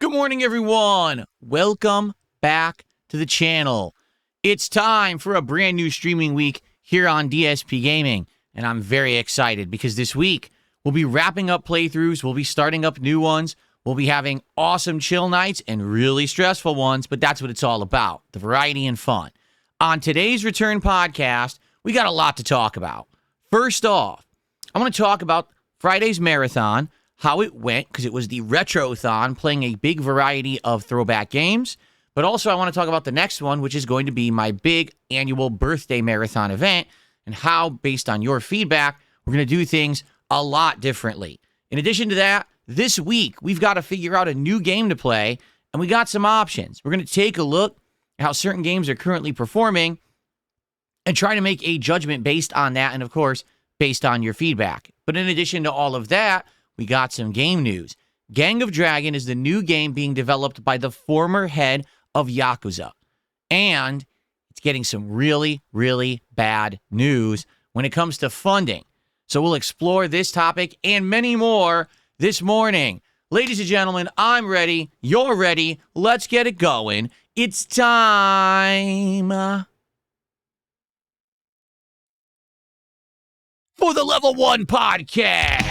Good morning, everyone. Welcome back to the channel. It's time for a brand new streaming week here on DSPGaming, and I'm very excited because this week we'll be wrapping up playthroughs, we'll be starting up new ones, we'll be having awesome chill nights and really stressful ones, but that's what it's all about, the variety and fun. On today's Return podcast, we got a lot to talk about. First off, I want to talk about Friday's marathon, how it went, because it was the Retrothon, playing a big variety of throwback games. But also I want to talk about the next one, which is going to be my big annual birthday marathon event, and how, based on your feedback, we're going to do things a lot differently. In addition to that, this week, we've got to figure out a new game to play, and we got some options. We're going to take a look at how certain games are currently performing and try to make a judgment based on that, and of course, based on your feedback. But in addition to all of that, we got some game news. Gang of Dragon is the new game being developed by the former head of Yakuza. And it's getting some really, really bad news when it comes to funding. So we'll explore this topic and many more this morning. Ladies and gentlemen, I'm ready. You're ready. Let's get it going. It's time for the Level 1 Podcast.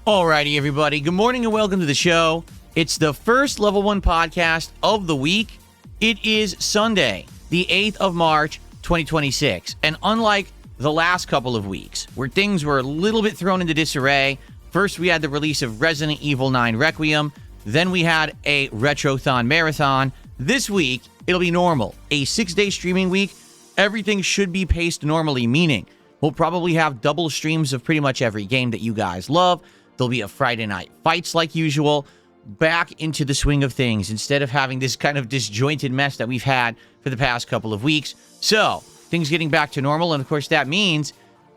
Alrighty, everybody. Good morning and welcome to the show. It's the first Level 1 podcast of the week. It is Sunday, the 8th of March, 2026. And unlike the last couple of weeks, where things were a little bit thrown into disarray, first we had the release of Resident Evil 9 Requiem, then we had a Retrothon Marathon. This week, it'll be normal. A 6-day streaming week. Everything should be paced normally, meaning we'll probably have double streams of pretty much every game that you guys love. There'll be a Friday night fights like usual, back into the swing of things instead of having this kind of disjointed mess that we've had for the past couple of weeks. So, things getting back to normal, and of course that means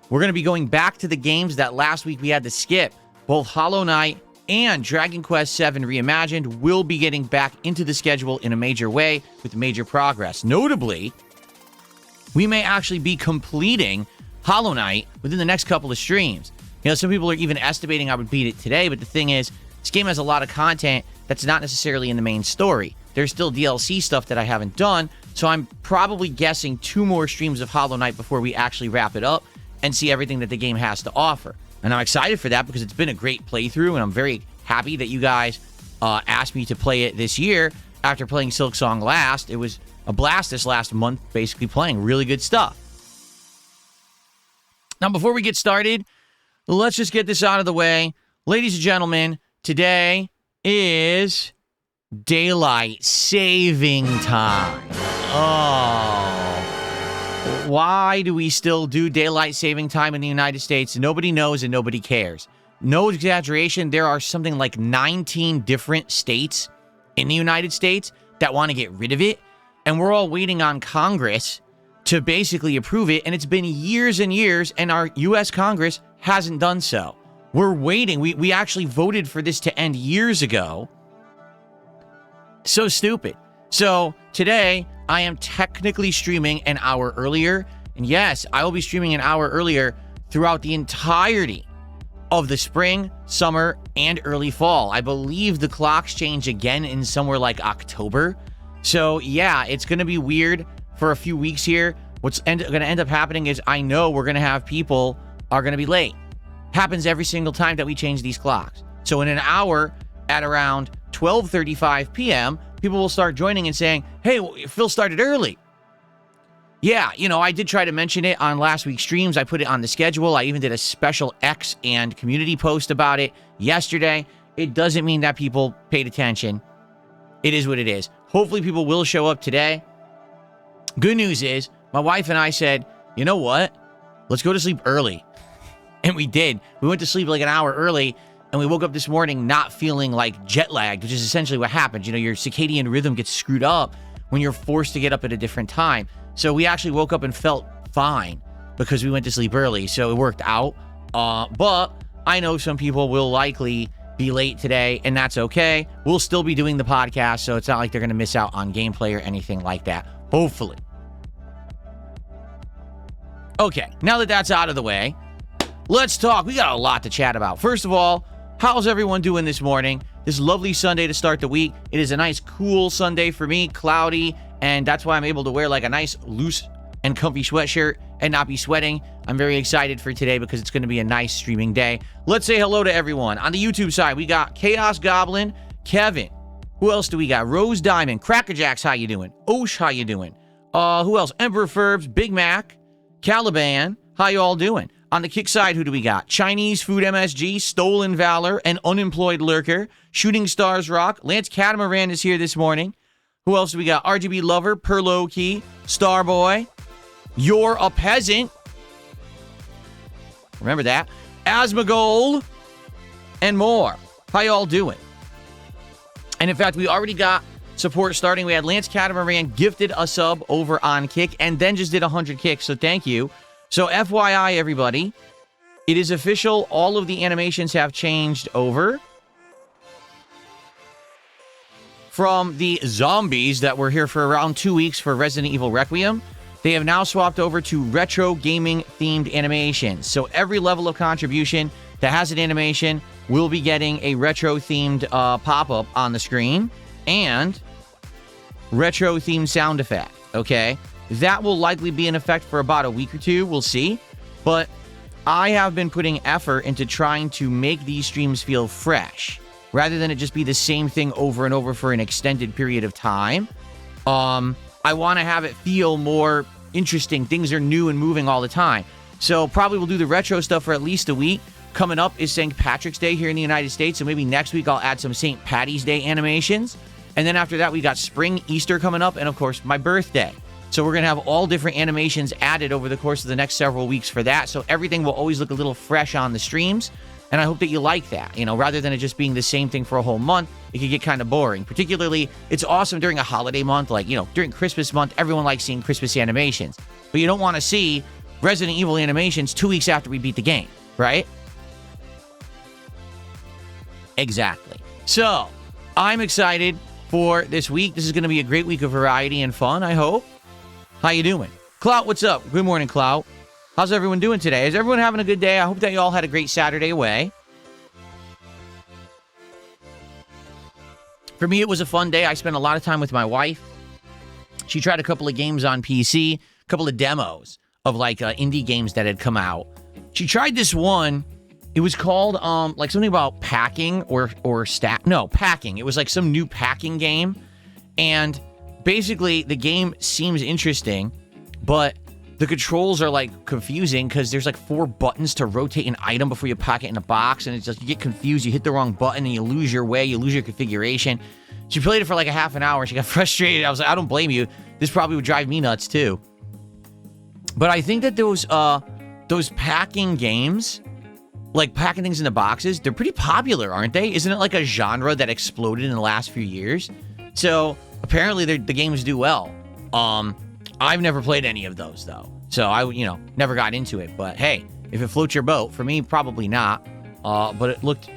we're going to be going back to the games that last week we had to skip. Both Hollow Knight and Dragon Quest VII Reimagined will be getting back into the schedule in a major way with major progress. Notably, we may actually be completing Hollow Knight within the next couple of streams. You know, some people are even estimating I would beat it today, but the thing is, this game has a lot of content that's not necessarily in the main story. There's still DLC stuff that I haven't done, so I'm probably guessing 2 more streams of Hollow Knight before we actually wrap it up and see everything that the game has to offer. And I'm excited for that because it's been a great playthrough, and I'm very happy that you guys asked me to play it this year after playing Silksong last. It was a blast this last month, basically playing really good stuff. Now, before we get started, let's just get this out of the way. Ladies and gentlemen, today is daylight saving time. Oh. Why do we still do daylight saving time in the United States? Nobody knows and nobody cares. No exaggeration, there are something like 19 different states in the United States that want to get rid of it, and we're all waiting on Congress to basically approve it, and it's been years and years, and our U.S. Congress hasn't done so. We're waiting. We actually voted for this to end years ago. So stupid. So today, I am technically streaming an hour earlier, and yes, I will be streaming an hour earlier throughout the entirety of the spring, summer, and early fall. I believe the clocks change again in somewhere like October. So yeah, it's going to be weird for a few weeks here. What's going to end up happening is I know we're going to have people are going to be late. Happens every single time that we change these clocks. So in an hour at around 12:35 p.m., people will start joining and saying, hey, Phil started early. Yeah, I did try to mention it on last week's streams. I put it on the schedule. I even did a special X and community post about it yesterday. It doesn't mean that people paid attention. It is what it is. Hopefully people will show up today. Good news is, my wife and I said, you know what? Let's go to sleep early. And we did. We went to sleep like an hour early, and we woke up this morning not feeling like jet lagged, which is essentially what happens. Your circadian rhythm gets screwed up when you're forced to get up at a different time. So we actually woke up and felt fine because we went to sleep early. So it worked out. But I know some people will likely be late today, and that's okay. We'll still be doing the podcast, so it's not like they're going to miss out on gameplay or anything like that. Hopefully. Okay, now that that's out of the way, let's talk. We got a lot to chat about. First of all, how's everyone doing this morning? This lovely Sunday to start the week. It is a nice, cool Sunday for me, cloudy, and that's why I'm able to wear like a nice, loose and comfy sweatshirt and not be sweating. I'm very excited for today because it's going to be a nice streaming day. Let's say hello to everyone. On the YouTube side, we got Chaos Goblin, Kevin. Who else do we got? Rose Diamond, Crackerjacks, how you doing? Osh, how you doing? Who else? Emperor Furbs, Big Mac, Caliban, how you all doing? On the kick side, who do we got? Chinese Food MSG, Stolen Valor, and Unemployed Lurker. Shooting Stars Rock. Lance Catamaran is here this morning. Who else do we got? RGB Lover, Perlo Key, Starboy. You're a Peasant. Remember that. Asmongold, and more. How y'all doing? And in fact, we already got support starting. We had Lance Catamaran gifted a sub over on Kick and then just did 100 kicks, so thank you. So FYI, everybody, it is official. All of the animations have changed over from the zombies that were here for around 2 weeks for Resident Evil Requiem. They have now swapped over to retro gaming themed animations. So every level of contribution that has an animation will be getting a retro themed pop-up on the screen and retro themed sound effect. Okay. That will likely be in effect for about a week or two. We'll see. But I have been putting effort into trying to make these streams feel fresh rather than it just be the same thing over and over for an extended period of time. I want to have it feel more interesting. Things are new and moving all the time. So probably we'll do the retro stuff for at least a week. Coming up is St. Patrick's Day here in the United States. So maybe next week I'll add some St. Patty's Day animations. And then after that, we got spring, Easter coming up, and of course, my birthday. So we're going to have all different animations added over the course of the next several weeks for that. So everything will always look a little fresh on the streams. And I hope that you like that. Rather than it just being the same thing for a whole month, it could get kind of boring. Particularly, it's awesome during a holiday month. Like, during Christmas month, everyone likes seeing Christmas animations. But you don't want to see Resident Evil animations 2 weeks after we beat the game, right? Exactly. So, I'm excited for this week. This is going to be a great week of variety and fun, I hope. How you doing? Clout, what's up? Good morning, Clout. How's everyone doing today? Is everyone having a good day? I hope that you all had a great Saturday away. For me, it was a fun day. I spent a lot of time with my wife. She tried a couple of games on PC, a couple of demos of indie games that had come out. She tried this one. It was called something about packing or packing. It was like some new packing game. And basically the game seems interesting, but the controls are confusing because there's 4 buttons to rotate an item before you pack it in a box, and it's just you get confused. You hit the wrong button and you lose your way. You lose your configuration. She played it for a half an hour. She got frustrated. I was like, I don't blame you. This probably would drive me nuts too. But I think that those packing games, packing things into boxes, they're pretty popular, aren't they? Isn't it a genre that exploded in the last few years? So apparently the games do well. I've never played any of those, though. So I, never got into it. But hey, if it floats your boat, for me, probably not. But it looked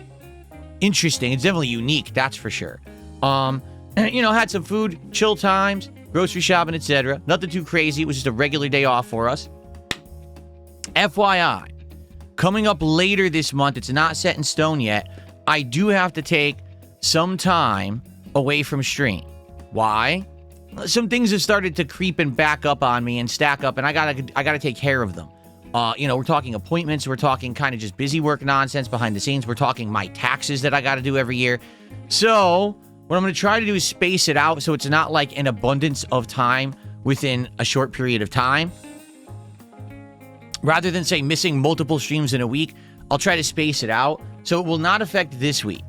interesting. It's definitely unique, that's for sure. And, had some food, chill times, grocery shopping, etc. Nothing too crazy. It was just a regular day off for us. FYI, coming up later this month, it's not set in stone yet. I do have to take some time away from stream. Why? Some things have started to creep and back up on me and stack up, and I gotta take care of them. We're talking appointments. We're talking kind of just busy work nonsense behind the scenes. We're talking my taxes that I got to do every year. So what I'm going to try to do is space it out so it's not like an abundance of time within a short period of time. Rather than, say, missing multiple streams in a week, I'll try to space it out so it will not affect this week.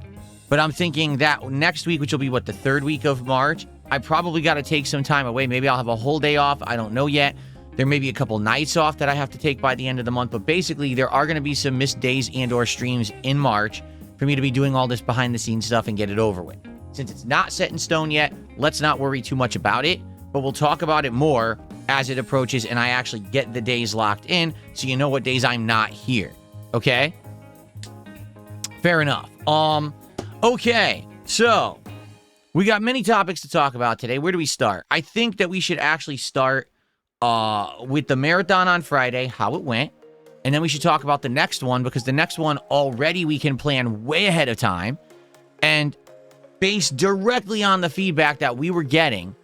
But I'm thinking that next week, which will be, the third week of March, I probably got to take some time away. Maybe I'll have a whole day off. I don't know yet. There may be a couple nights off that I have to take by the end of the month. But basically, there are going to be some missed days and or streams in March for me to be doing all this behind-the-scenes stuff and get it over with. Since it's not set in stone yet, let's not worry too much about it. But we'll talk about it more as it approaches and I actually get the days locked in so you know what days I'm not here. Okay? Fair enough. Okay. So, we got many topics to talk about today. Where do we start? I think that we should actually start with the marathon on Friday, how it went. And then we should talk about the next one because the next one already we can plan way ahead of time. And based directly on the feedback that we were getting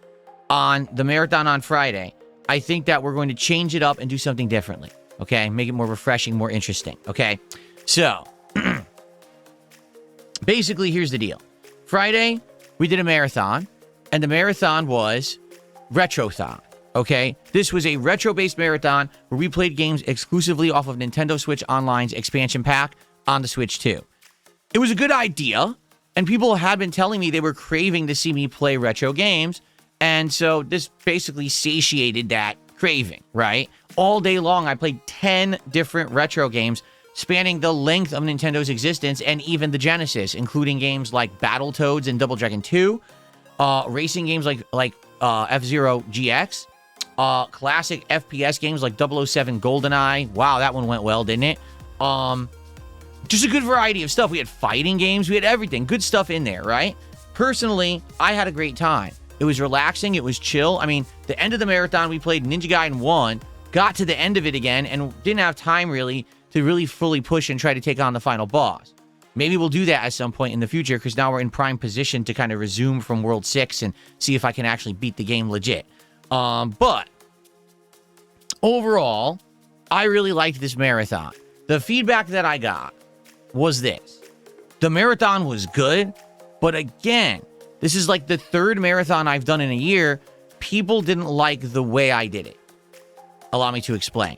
on the marathon on Friday, I think that we're going to change it up and do something differently. Okay? Make it more refreshing, more interesting. Okay? So, basically, here's the deal. Friday, we did a marathon, and the marathon was Retrothon. Okay? This was a retro-based marathon where we played games exclusively off of Nintendo Switch Online's expansion pack on the Switch 2. It was a good idea, and people had been telling me they were craving to see me play retro games, and so this basically satiated that craving, right? All day long, I played 10 different retro games spanning the length of Nintendo's existence and even the Genesis, including games like Battletoads and Double Dragon 2, racing games like F-Zero GX, classic FPS games like 007 GoldenEye. Wow, that one went well, didn't it? Just a good variety of stuff. We had fighting games. We had everything. Good stuff in there, right? Personally, I had a great time. It was relaxing. It was chill. I mean, the end of the marathon, we played Ninja Gaiden 1, got to the end of it again, and didn't have time really to really fully push and try to take on the final boss. Maybe we'll do that at some point in the future because now we're in prime position to kind of resume from World 6 and see if I can actually beat the game legit. But overall, I really liked this marathon. The feedback that I got was this. The marathon was good, but again, this is like the third marathon I've done in a year. People didn't like the way I did it. Allow me to explain.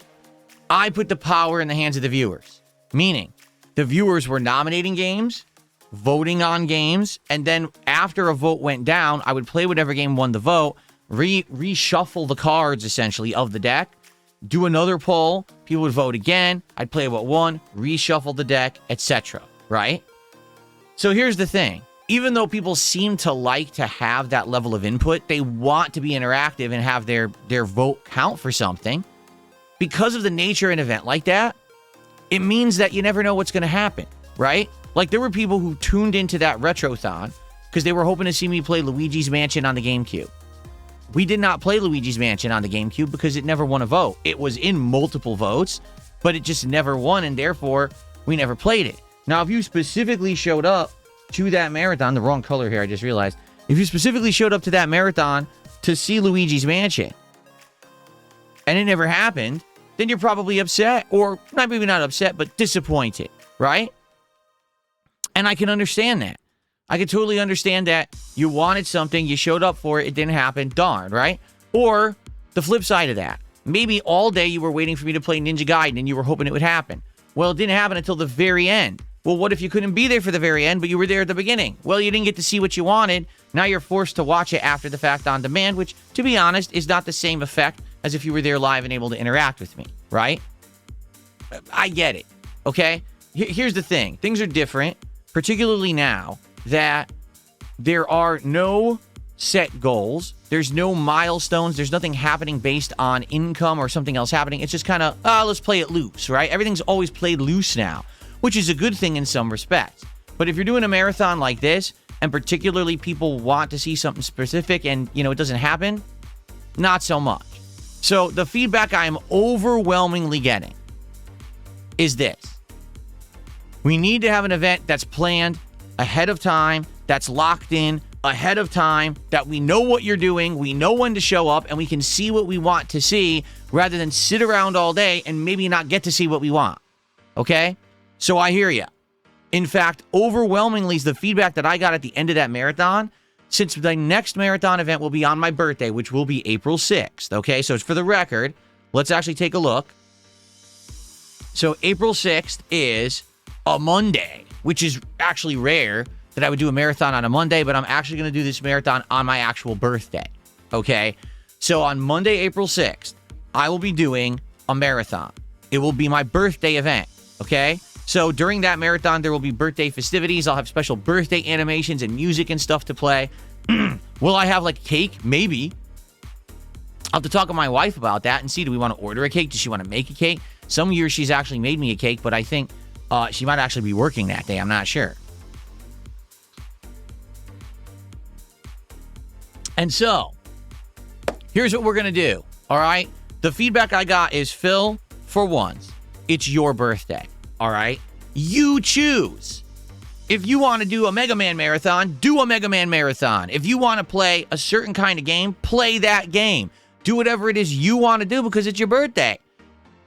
I put the power in the hands of the viewers, meaning the viewers were nominating games, voting on games, and then after a vote went down, I would play whatever game won the vote, reshuffle the cards, essentially, of the deck, do another poll, people would vote again, I'd play what won, reshuffle the deck, etc., right? So here's the thing. Even though people seem to like to have that level of input, they want to be interactive and have their vote count for something. Because of the nature of an event like that, it means that you never know what's going to happen, right? Like, there were people who tuned into that Retrothon because they were hoping to see me play Luigi's Mansion on the GameCube. We did not play Luigi's Mansion on the GameCube because it never won a vote. It was in multiple votes, but it just never won, and therefore, we never played it. Now, if you specifically showed up to that marathon, the wrong color here, I just realized. If you specifically showed up to that marathon to see Luigi's Mansion, and it never happened, then you're probably upset, or maybe not upset, but disappointed, right? And I can understand that. I can totally understand that you wanted something, you showed up for it, it didn't happen, darn, right? Or the flip side of that. Maybe all day you were waiting for me to play Ninja Gaiden and you were hoping it would happen. Well, it didn't happen until the very end. Well, what if you couldn't be there for the very end, but you were there at the beginning? Well, you didn't get to see what you wanted. Now you're forced to watch it after the fact on demand, which, to be honest, is not the same effect as if you were there live and able to interact with me, right? I get it, okay? Here's the thing. Things are different, particularly now that there are no set goals. There's no milestones. There's nothing happening based on income or something else happening. It's just kind of, let's play it loose, right? Everything's always played loose now, which is a good thing in some respects. But if you're doing a marathon like this, and particularly people want to see something specific and, it doesn't happen, not so much. So the feedback I'm overwhelmingly getting is this. We need to have an event that's planned ahead of time, that's locked in, ahead of time, that we know what you're doing, we know when to show up, and we can see what we want to see rather than sit around all day and maybe not get to see what we want. Okay? So I hear you. In fact, overwhelmingly is the feedback that I got at the end of that marathon, since the next marathon event will be on my birthday, which will be April 6th. Okay? So it's for the record. Let's actually take a look. So April 6th is a Monday, which is actually rare that I would do a marathon on a Monday, but I'm actually going to do this marathon on my actual birthday, okay? So on Monday, April 6th, I will be doing a marathon. It will be my birthday event, okay? So during that marathon, there will be birthday festivities. I'll have special birthday animations and music and stuff to play. Will I have, like, cake? Maybe. I'll have to talk to my wife about that and see, do we want to order a cake? Does she want to make a cake? Some years she's actually made me a cake, but I think she might actually be working that day. I'm not sure. And so, here's what we're going to do, all right? The feedback I got is, Phil, for once, it's your birthday, all right? You choose. If you want to do a Mega Man marathon, do a Mega Man marathon. If you want to play a certain kind of game, play that game. Do whatever it is you want to do because it's your birthday.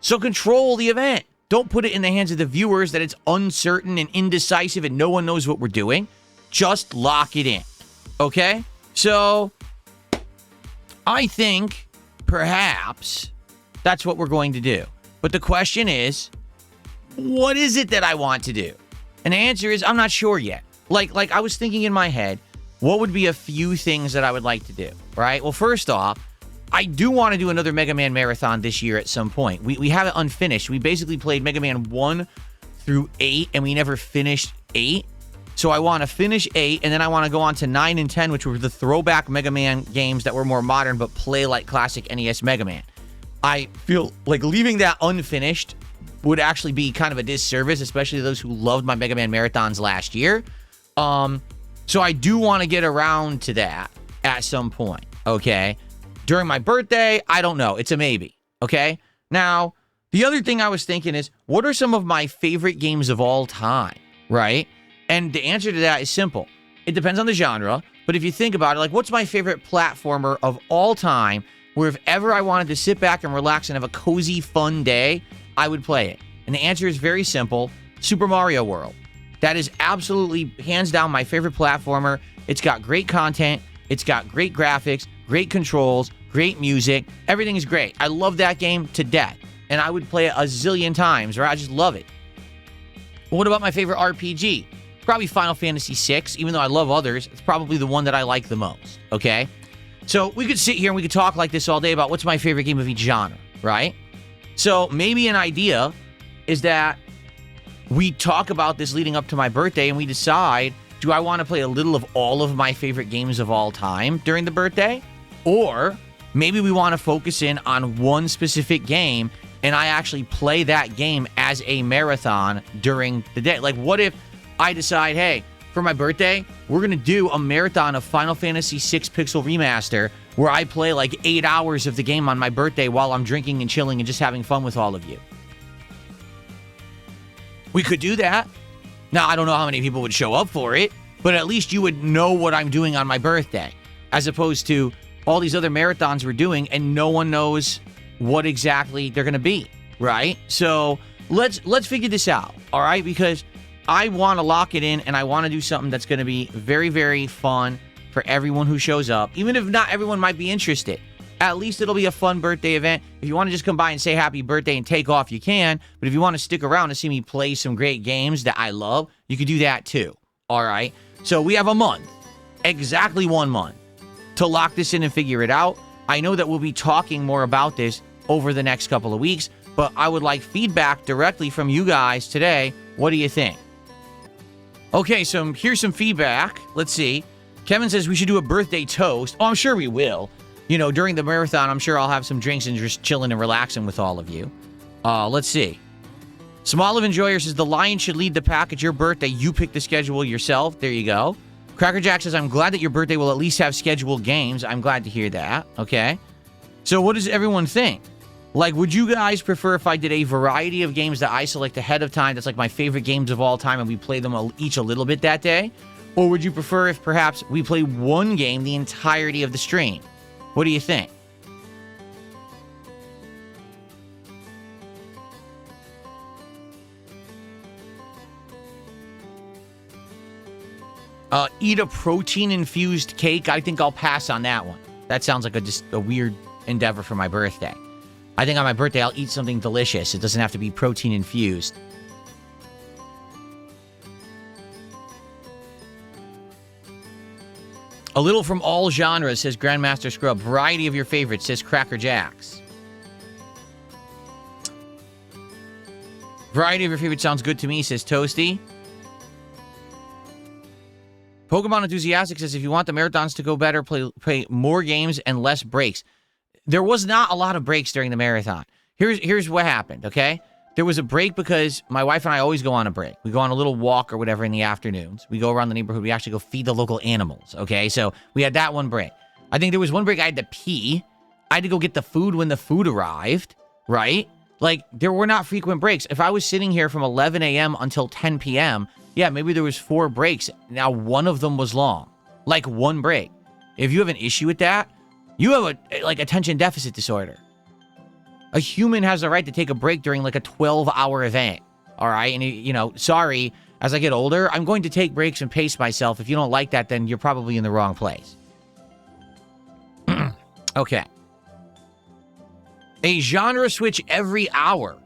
So control the event. Don't put it in the hands of the viewers that it's uncertain and indecisive and no one knows what we're doing. Just lock it in, okay? So, I think perhaps that's what we're going to do. But the question is, what is it that I want to do? And the answer is, I'm not sure yet. Like I was thinking in my head, what would be a few things that I would like to do, right? Well, first off, I do want to do another Mega Man marathon this year at some point. We have it unfinished. We basically played Mega Man 1 through 8, and we never finished 8. So I want to finish 8, and then I want to go on to 9 and 10, which were the throwback Mega Man games that were more modern but play like classic NES Mega Man. I feel like leaving that unfinished would actually be kind of a disservice, especially those who loved my Mega Man marathons last year. So I do want to get around to that at some point, okay? During my birthday, I don't know. It's a maybe, okay? Now, the other thing I was thinking is, what are some of my favorite games of all time, right? And the answer to that is simple. It depends on the genre, but if you think about it, like, what's my favorite platformer of all time where if ever I wanted to sit back and relax and have a cozy, fun day, I would play it? And the answer is very simple, Super Mario World. That is absolutely, hands down, my favorite platformer. It's got great content. It's got great graphics, great controls, great music. Everything is great. I love that game to death. And I would play it a zillion times, right? I just love it. What about my favorite RPG? Probably Final Fantasy VI, even though I love others. It's probably the one that I like the most, okay? So we could sit here and we could talk like this all day about what's my favorite game of each genre, right? So maybe an idea is that we talk about this leading up to my birthday and we decide, do I want to play a little of all of my favorite games of all time during the birthday? Or maybe we want to focus in on one specific game and I actually play that game as a marathon during the day. Like, what if I decide, hey, for my birthday, we're going to do a marathon of Final Fantasy VI Pixel Remaster where I play like 8 hours of the game on my birthday while I'm drinking and chilling and just having fun with all of you. We could do that. Now, I don't know how many people would show up for it, but at least you would know what I'm doing on my birthday, as opposed to all these other marathons we're doing and no one knows what exactly they're going to be, right? So let's figure this out, all right? Because I want to lock it in and I want to do something that's going to be very, very fun for everyone who shows up, even if not everyone might be interested. At least it'll be a fun birthday event. If you want to just come by and say happy birthday and take off, you can. But if you want to stick around and see me play some great games that I love, you could do that too. All right? So we have a month, exactly 1 month, to lock this in and figure it out. I know that we'll be talking more about this over the next couple of weeks, but I would like feedback directly from you guys today. What do you think? Okay, so here's some feedback. Let's see. Kevin says we should do a birthday toast. Oh, I'm sure we will. You know, during the marathon, I'm sure I'll have some drinks and just chilling and relaxing with all of you. Let's see. Small of Enjoyer says the Lion should lead the pack at your birthday. You pick the schedule yourself. There you go. Cracker Jack says, I'm glad that your birthday will at least have scheduled games. I'm glad to hear that. Okay. So what does everyone think? Like, would you guys prefer if I did a variety of games that I select ahead of time that's like my favorite games of all time and we play them each a little bit that day? Or would you prefer if perhaps we play one game the entirety of the stream? What do you think? Eat a protein-infused cake. I think I'll pass on that one. That sounds like just a weird endeavor for my birthday. I think on my birthday, I'll eat something delicious. It doesn't have to be protein-infused. A little from all genres, says Grandmaster Scrub. Variety of your favorites, says Cracker Jacks. Variety of your favorites sounds good to me, says Toasty. Pokemon Enthusiastic says, if you want the marathons to go better, play more games and less breaks. There was not a lot of breaks during the marathon. Here's what happened, okay? There was a break because my wife and I always go on a break. We go on a little walk or whatever in the afternoons. We go around the neighborhood. We actually go feed the local animals, okay? So we had that one break. I think there was one break I had to pee. I had to go get the food when the food arrived, right? Like, there were not frequent breaks. If I was sitting here from 11 a.m. until 10 p.m., yeah, maybe there was 4 breaks. Now, one of them was long. Like, one break. If you have an issue with that, you have attention deficit disorder. A human has the right to take a break during, like, a 12-hour event. All right? And, sorry, as I get older, I'm going to take breaks and pace myself. If you don't like that, then you're probably in the wrong place. Okay. A genre switch every hour.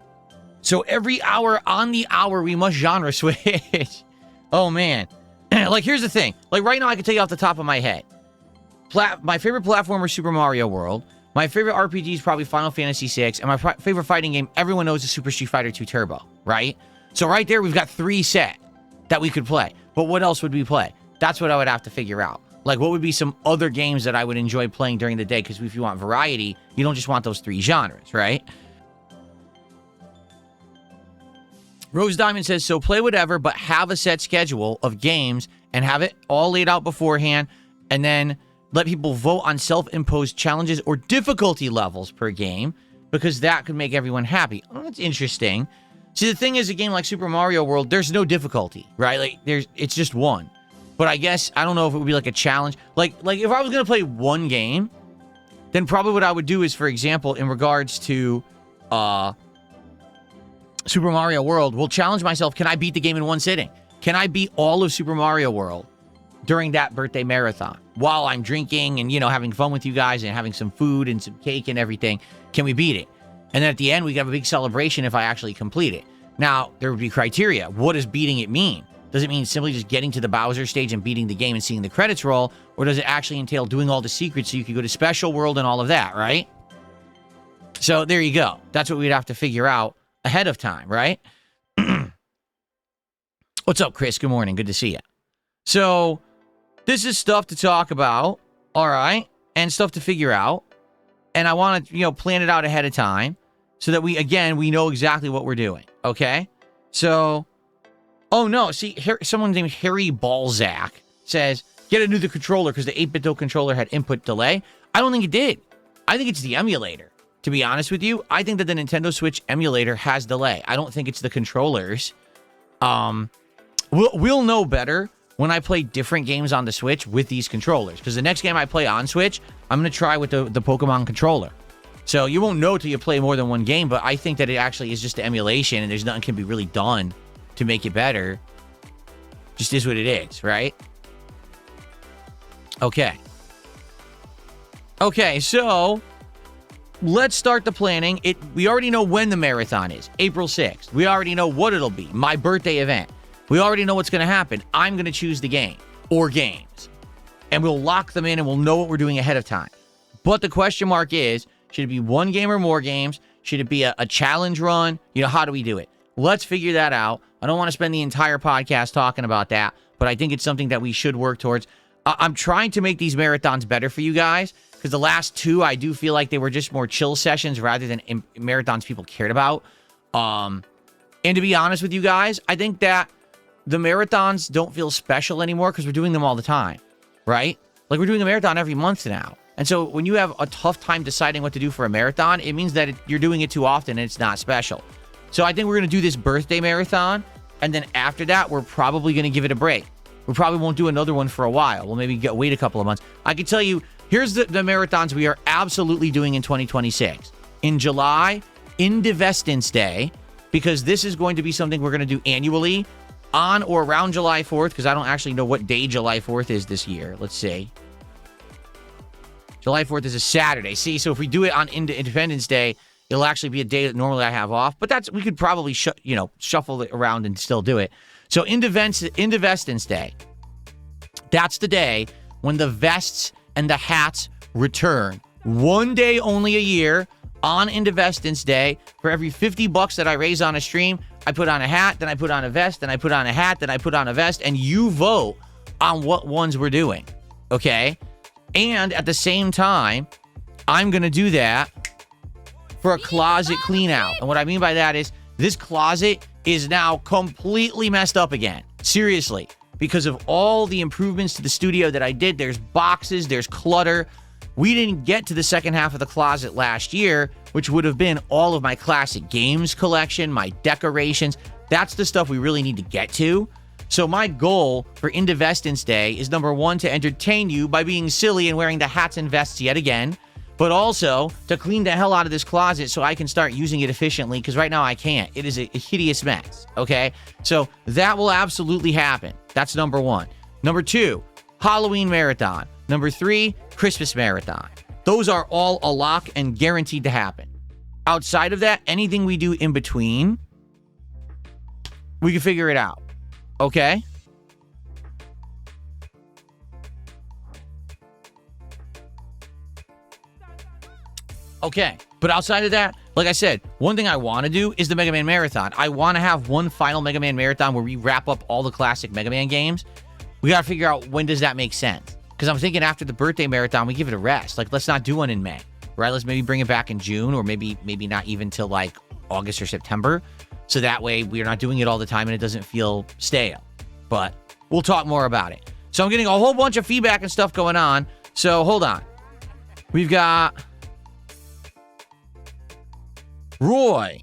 So every hour on the hour, we must genre switch. Oh, man. Like, here's the thing. Like, right now, I can tell you off the top of my head. My favorite platformer is Super Mario World. My favorite RPG is probably Final Fantasy VI. And my favorite fighting game, everyone knows, is Super Street Fighter 2 Turbo, right? So right there, we've got 3 set that we could play. But what else would we play? That's what I would have to figure out. Like, what would be some other games that I would enjoy playing during the day? Because if you want variety, you don't just want those 3 genres, right? Rose Diamond says, so play whatever, but have a set schedule of games and have it all laid out beforehand, and then let people vote on self-imposed challenges or difficulty levels per game, because that could make everyone happy. Oh, that's interesting. See, the thing is, a game like Super Mario World, there's no difficulty, right? Like, it's just one. But I guess, I don't know if it would be like a challenge. Like if I was going to play one game, then probably what I would do is, for example, in regards to Super Mario World, will challenge myself, can I beat the game in one sitting? Can I beat all of Super Mario World during that birthday marathon while I'm drinking and, having fun with you guys and having some food and some cake and everything? Can we beat it? And then at the end, we have a big celebration if I actually complete it. Now, there would be criteria. What does beating it mean? Does it mean simply just getting to the Bowser stage and beating the game and seeing the credits roll? Or does it actually entail doing all the secrets so you can go to Special World and all of that, right? So there you go. That's what we'd have to figure out ahead of time, right? What's up, Chris? Good morning. Good to see you. So this is stuff to talk about, all right? And stuff to figure out. And I want to, plan it out ahead of time so that we know exactly what we're doing, okay? So, oh no, see, someone named Harry Balzac says, get a new controller because the 8-bit controller had input delay. I don't think it did. I think it's the emulator. To be honest with you, I think that the Nintendo Switch emulator has delay. I don't think it's the controllers. We'll know better when I play different games on the Switch with these controllers. Because the next game I play on Switch, I'm going to try with the Pokemon controller. So you won't know till you play more than one game, but I think that it actually is just the emulation and there's nothing can be really done to make it better. Just is what it is, right? Okay. Okay, so let's start the planning. We already know when the marathon is. April 6th. We already know what it'll be. My birthday event. We already know what's going to happen. I'm going to choose the game or games. And we'll lock them in and we'll know what we're doing ahead of time. But the question mark is, should it be one game or more games? Should it be a challenge run? How do we do it? Let's figure that out. I don't want to spend the entire podcast talking about that, but I think it's something that we should work towards. I'm trying to make these marathons better for you guys, because the last 2, I do feel like they were just more chill sessions rather than marathons people cared about. And to be honest with you guys, I think that the marathons don't feel special anymore because we're doing them all the time, right? Like, we're doing a marathon every month now. And so when you have a tough time deciding what to do for a marathon, it means that you're doing it too often and it's not special. So I think we're going to do this birthday marathon, and then after that, we're probably going to give it a break. We probably won't do another one for a while. We'll maybe wait a couple of months. I can tell you, here's the marathons we are absolutely doing in 2026. In July, Indivestance Day, because this is going to be something we're going to do annually on or around July 4th, because I don't actually know what day July 4th is this year. Let's see. July 4th is a Saturday. See, so if we do it on Independence Day, it'll actually be a day that normally I have off. But we could probably shuffle it around and still do it. So Indivestance Day, that's the day when the vests and the hats return. One day only a year on Indivestance Day. For every $50 that I raise on a stream, I put on a hat, then I put on a vest, then I put on a hat, then I put on a vest, and you vote on what ones we're doing, okay? And at the same time, I'm going to do that for a closet clean out. And what I mean by that is this closet is now completely messed up again. Seriously. Because of all the improvements to the studio that I did. There's boxes, there's clutter. We didn't get to the second half of the closet last year, which would have been all of my classic games collection, my decorations. That's the stuff we really need to get to. So my goal for Indivestance Day is, number one, to entertain you by being silly and wearing the hats and vests yet again, but also to clean the hell out of this closet so I can start using it efficiently, because right now I can't. It is a hideous mess, okay? So that will absolutely happen. That's number one. Number two, Halloween Marathon. Number three, Christmas Marathon. Those are all a lock and guaranteed to happen. Outside of that, anything we do in between, we can figure it out, okay? Okay, but outside of that, like I said, one thing I want to do is the Mega Man Marathon. I want to have one final Mega Man Marathon where we wrap up all the classic Mega Man games. We got to figure out, when does that make sense? Because I'm thinking after the birthday marathon, we give it a rest. Like, let's not do one in May, right? Let's maybe bring it back in June, or maybe not even till like August or September. So that way we're not doing it all the time and it doesn't feel stale. But we'll talk more about it. So I'm getting a whole bunch of feedback and stuff going on. So hold on. We've got Roy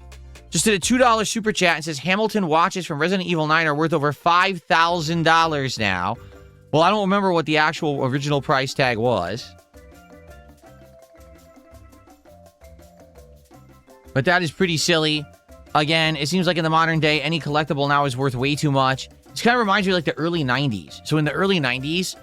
just did a $2 super chat and says Hamilton watches from Resident Evil 9 are worth over $5,000 now. Well, I don't remember what the actual original price tag was. But that is pretty silly. Again, it seems like in the modern day, any collectible now is worth way too much. It kind of reminds me of like the early 90s. So in the early 90s,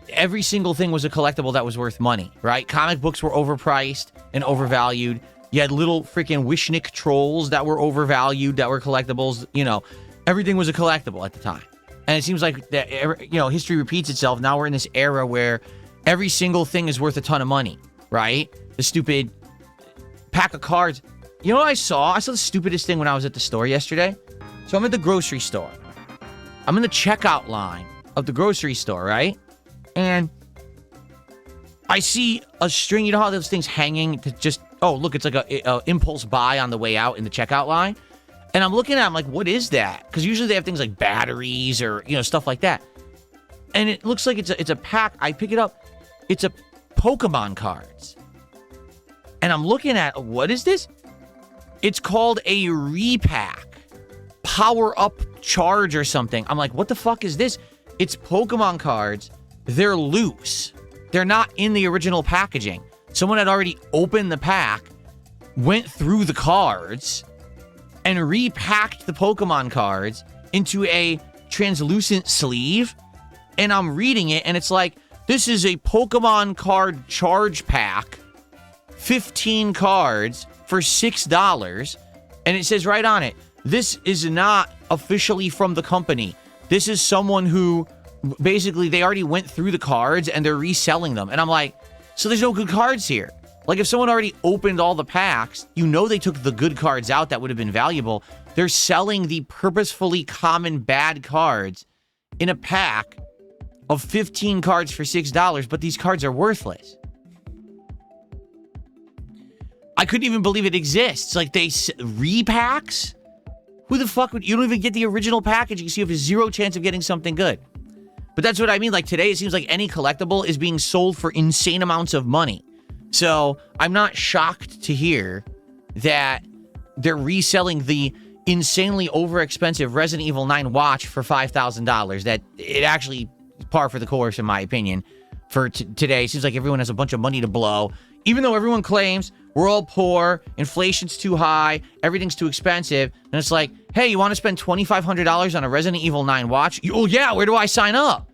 every single thing was a collectible that was worth money, right? Comic books were overpriced and overvalued. You had little freaking Wishnik trolls that were overvalued, that were collectibles. You know, everything was a collectible at the time. And it seems like that, history repeats itself. Now we're in this era where every single thing is worth a ton of money, right? The stupid pack of cards. You know what I saw? I saw the stupidest thing when I was at the store yesterday. So I'm at the grocery store. I'm in the checkout line of the grocery store, right? And I see a string. You know how those things hanging to just, oh, look, it's like a impulse buy on the way out in the checkout line. And I'm looking at it, I'm like, what is that? Because usually they have things like batteries or, stuff like that. And it looks like it's a pack. I pick it up. It's a Pokemon cards. And I'm looking at, what is this? It's called a repack. Power up charge or something. I'm like, what the fuck is this? It's Pokemon cards. They're loose. They're not in the original packaging. Someone had already opened the pack, went through the cards, and repacked the Pokemon cards into a translucent sleeve. And I'm reading it, and it's like, this is a Pokemon card charge pack, 15 cards for $6. And it says right on it, this is not officially from the company. This is someone who, basically, they already went through the cards, and they're reselling them. And I'm like, so there's no good cards here. Like, if someone already opened all the packs, they took the good cards out that would have been valuable. They're selling the purposefully common bad cards in a pack of 15 cards for $6, but these cards are worthless. I couldn't even believe it exists. Like, they repacks? Who the fuck would... You don't even get the original packaging, so you have a zero chance of getting something good. But that's what I mean. Like, today, it seems like any collectible is being sold for insane amounts of money. So I'm not shocked to hear that they're reselling the insanely overexpensive Resident Evil 9 watch for $5,000 that it actually is par for the course, in my opinion, for today. Seems like everyone has a bunch of money to blow. Even though everyone claims we're all poor, inflation's too high, everything's too expensive, and it's like, hey, you want to spend $2,500 on a Resident Evil 9 watch? Oh, yeah, where do I sign up?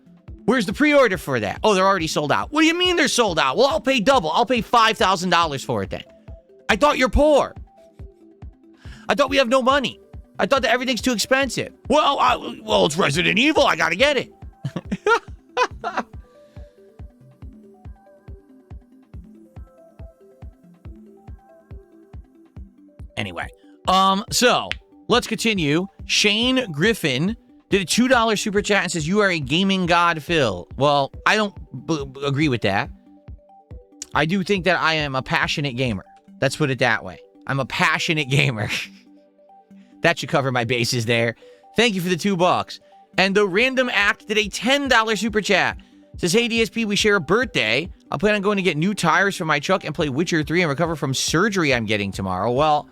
Where's the pre-order for that? Oh, they're already sold out. What do you mean they're sold out? Well, I'll pay double. I'll pay $5,000 for it then. I thought you're poor. I thought we have no money. I thought that everything's too expensive. Well, it's Resident Evil. I gotta get it. Anyway, so let's continue. Shane Griffin did a $2 super chat and says, you are a gaming god, Phil. Well, I don't agree with that. I do think that I am a passionate gamer. Let's put it that way. I'm a passionate gamer. That should cover my bases there. Thank you for the $2. And the Random Act did a $10 super chat. Says, hey, DSP, we share a birthday. I plan on going to get new tires for my truck and play Witcher 3 and recover from surgery I'm getting tomorrow. Well,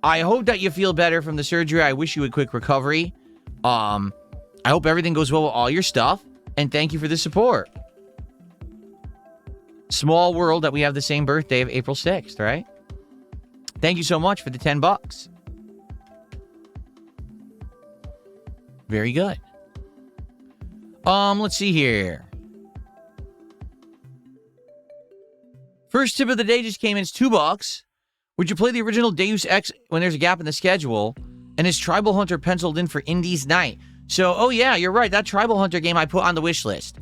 I hope that you feel better from the surgery. I wish you a quick recovery. I hope everything goes well with all your stuff. And thank you for the support. Small world that we have the same birthday of April 6th, right? Thank you so much for the $10. Very good. Let's see here. First tip of the day just came in. It's $2. Would you play the original Deus Ex when there's a gap in the schedule? And is Tribal Hunter penciled in for Indies Night? So, oh yeah, you're right. That Tribal Hunter game I put on the wish list.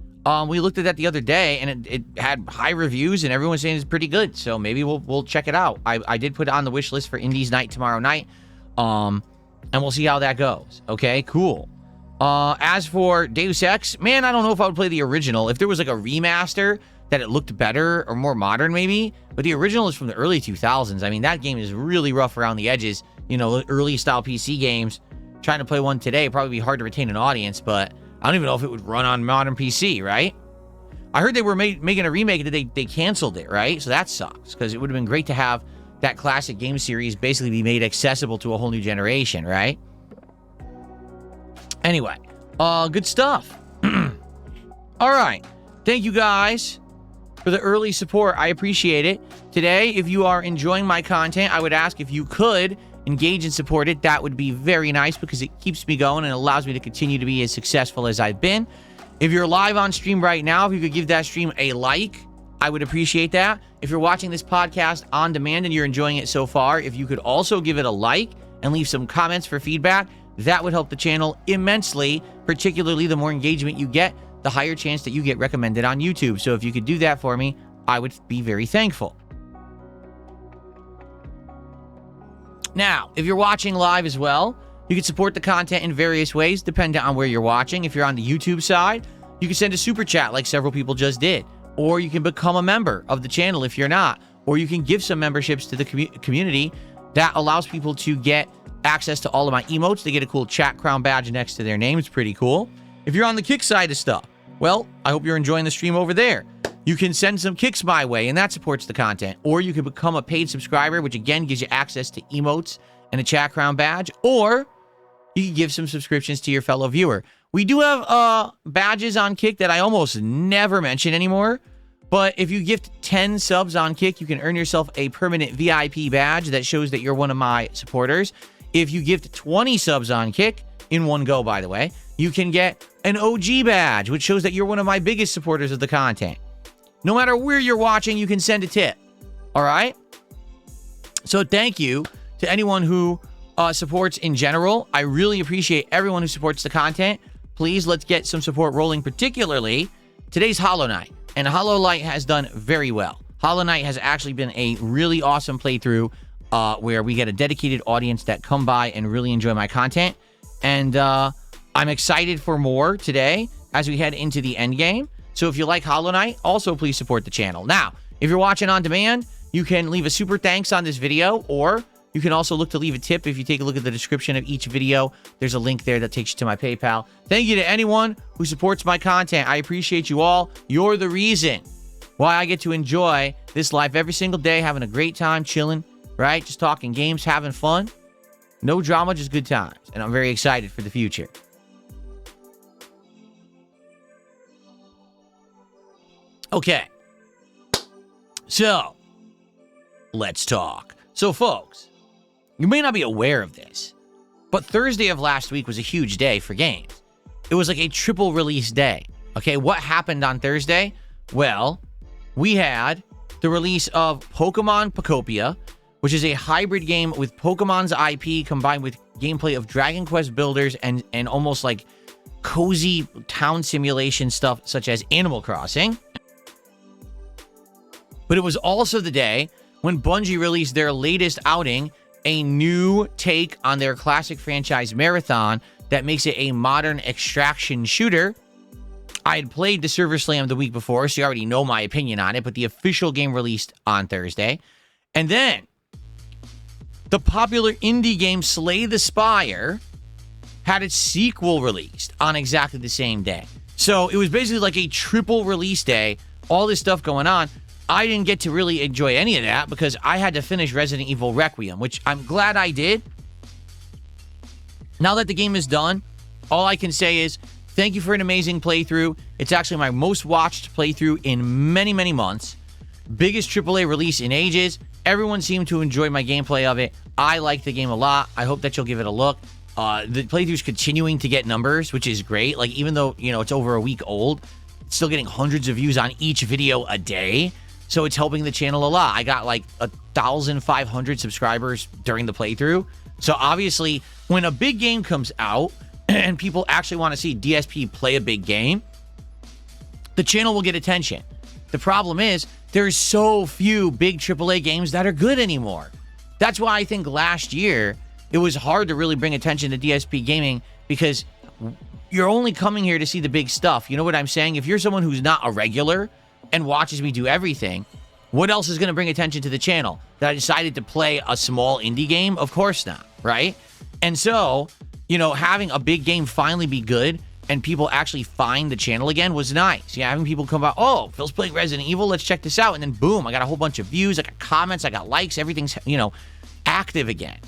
We looked at that the other day, and it had high reviews, and everyone's saying it's pretty good. So maybe we'll check it out. I did put it on the wish list for Indies Night tomorrow night. And we'll see how that goes. Okay, cool. As for Deus Ex, man, I don't know if I would play the original. If there was like a remaster that it looked better or more modern, maybe. But the original is from the early 2000s. I mean, that game is really rough around the edges. You know, early style PC games. Trying to play one today would probably be hard to retain an audience, but I don't even know if it would run on modern PC, right? I heard they were making a remake and they canceled it, right? So that sucks, because it would have been great to have that classic game series basically be made accessible to a whole new generation, right? Anyway, good stuff. All right. Thank you guys for the early support. I appreciate it. Today, if you are enjoying my content, I would ask if you could engage and support it. That would be very nice because it keeps me going and allows me to continue to be as successful as I've been. If you're live on stream right now, if you could give that stream a like, I would appreciate that. If you're watching this podcast on demand and you're enjoying it so far, if you could also give it a like and leave some comments for feedback, that would help the channel immensely. Particularly the more engagement you get, the higher chance that you get recommended on YouTube. So if you could do that for me, I would be very thankful. Now, if you're watching live as well, you can support the content in various ways, depending on where you're watching. If you're on the YouTube side, you can send a super chat like several people just did. Or you can become a member of the channel if you're not. Or you can give some memberships to the community. That allows people to get access to all of my emotes. They get a cool chat crown badge next to their name. It's pretty cool. If you're on the Kick side of stuff, well, I hope you're enjoying the stream over there. You can send some kicks my way, and that supports the content. Or you can become a paid subscriber, which again gives you access to emotes and a chat crown badge. Or you can give some subscriptions to your fellow viewer. We do have badges on Kick that I almost never mention anymore. But if you gift 10 subs on Kick, you can earn yourself a permanent VIP badge that shows that you're one of my supporters. If you gift 20 subs on Kick, in one go, by the way, you can get an OG badge, which shows that you're one of my biggest supporters of the content. No matter where you're watching, you can send a tip. All right? So thank you to anyone who supports in general. I really appreciate everyone who supports the content. Please, let's get some support rolling, particularly today's Hollow Knight. And Hollow Knight has done very well. Hollow Knight has actually been a really awesome playthrough where we get a dedicated audience that come by and really enjoy my content. And I'm excited for more today as we head into the end game. So if you like Hollow Knight, also please support the channel. Now, if you're watching on demand, you can leave a super thanks on this video, or you can also look to leave a tip. If you take a look at the description of each video, there's a link there that takes you to my PayPal. Thank you to anyone who supports my content. I appreciate you all. You're the reason why I get to enjoy this life every single day, having a great time, chilling, right? Just talking games, having fun. No drama, just good times. And I'm very excited for the future. Okay. So, let's talk. So, folks, you may not be aware of this, but Thursday of last week was a huge day for games. It was like a triple release day. Okay, what happened on Thursday? Well, we had the release of Pokemon Pocopia, which is a hybrid game with Pokemon's IP combined with gameplay of Dragon Quest builders and almost like cozy town simulation stuff such as Animal Crossing. But it was also the day when Bungie released their latest outing, a new take on their classic franchise Marathon that makes it a modern extraction shooter. I had played the Server Slam the week before, so you already know my opinion on it, but the official game released on Thursday. And then the popular indie game Slay the Spire had its sequel released on exactly the same day. So it was basically like a triple release day, all this stuff going on. I didn't get to really enjoy any of that because I had to finish Resident Evil Requiem, which I'm glad I did. Now that the game is done, all I can say is thank you for an amazing playthrough. It's actually my most watched playthrough in many, many months. Biggest AAA release in ages. Everyone seemed to enjoy my gameplay of it. I like the game a lot. I hope that you'll give it a look. The playthrough's continuing to get numbers, which is great. Like, even though, it's over a week old, it's still getting hundreds of views on each video a day. So it's helping the channel a lot. I got like 1,500 subscribers during the playthrough. So obviously, when a big game comes out and people actually want to see DSP play a big game, the channel will get attention. The problem is there's so few big AAA games that are good anymore. That's why I think last year it was hard to really bring attention to DSP Gaming because you're only coming here to see the big stuff. You know what I'm saying? If you're someone who's not a regular and watches me do everything, what else is going to bring attention to the channel? That I decided to play a small indie game? Of course not, right? And so, having a big game finally be good and people actually find the channel again was nice. Yeah, having people come out, oh, Phil's playing Resident Evil, let's check this out. And then boom, I got a whole bunch of views, I got comments, I got likes, everything's, active again.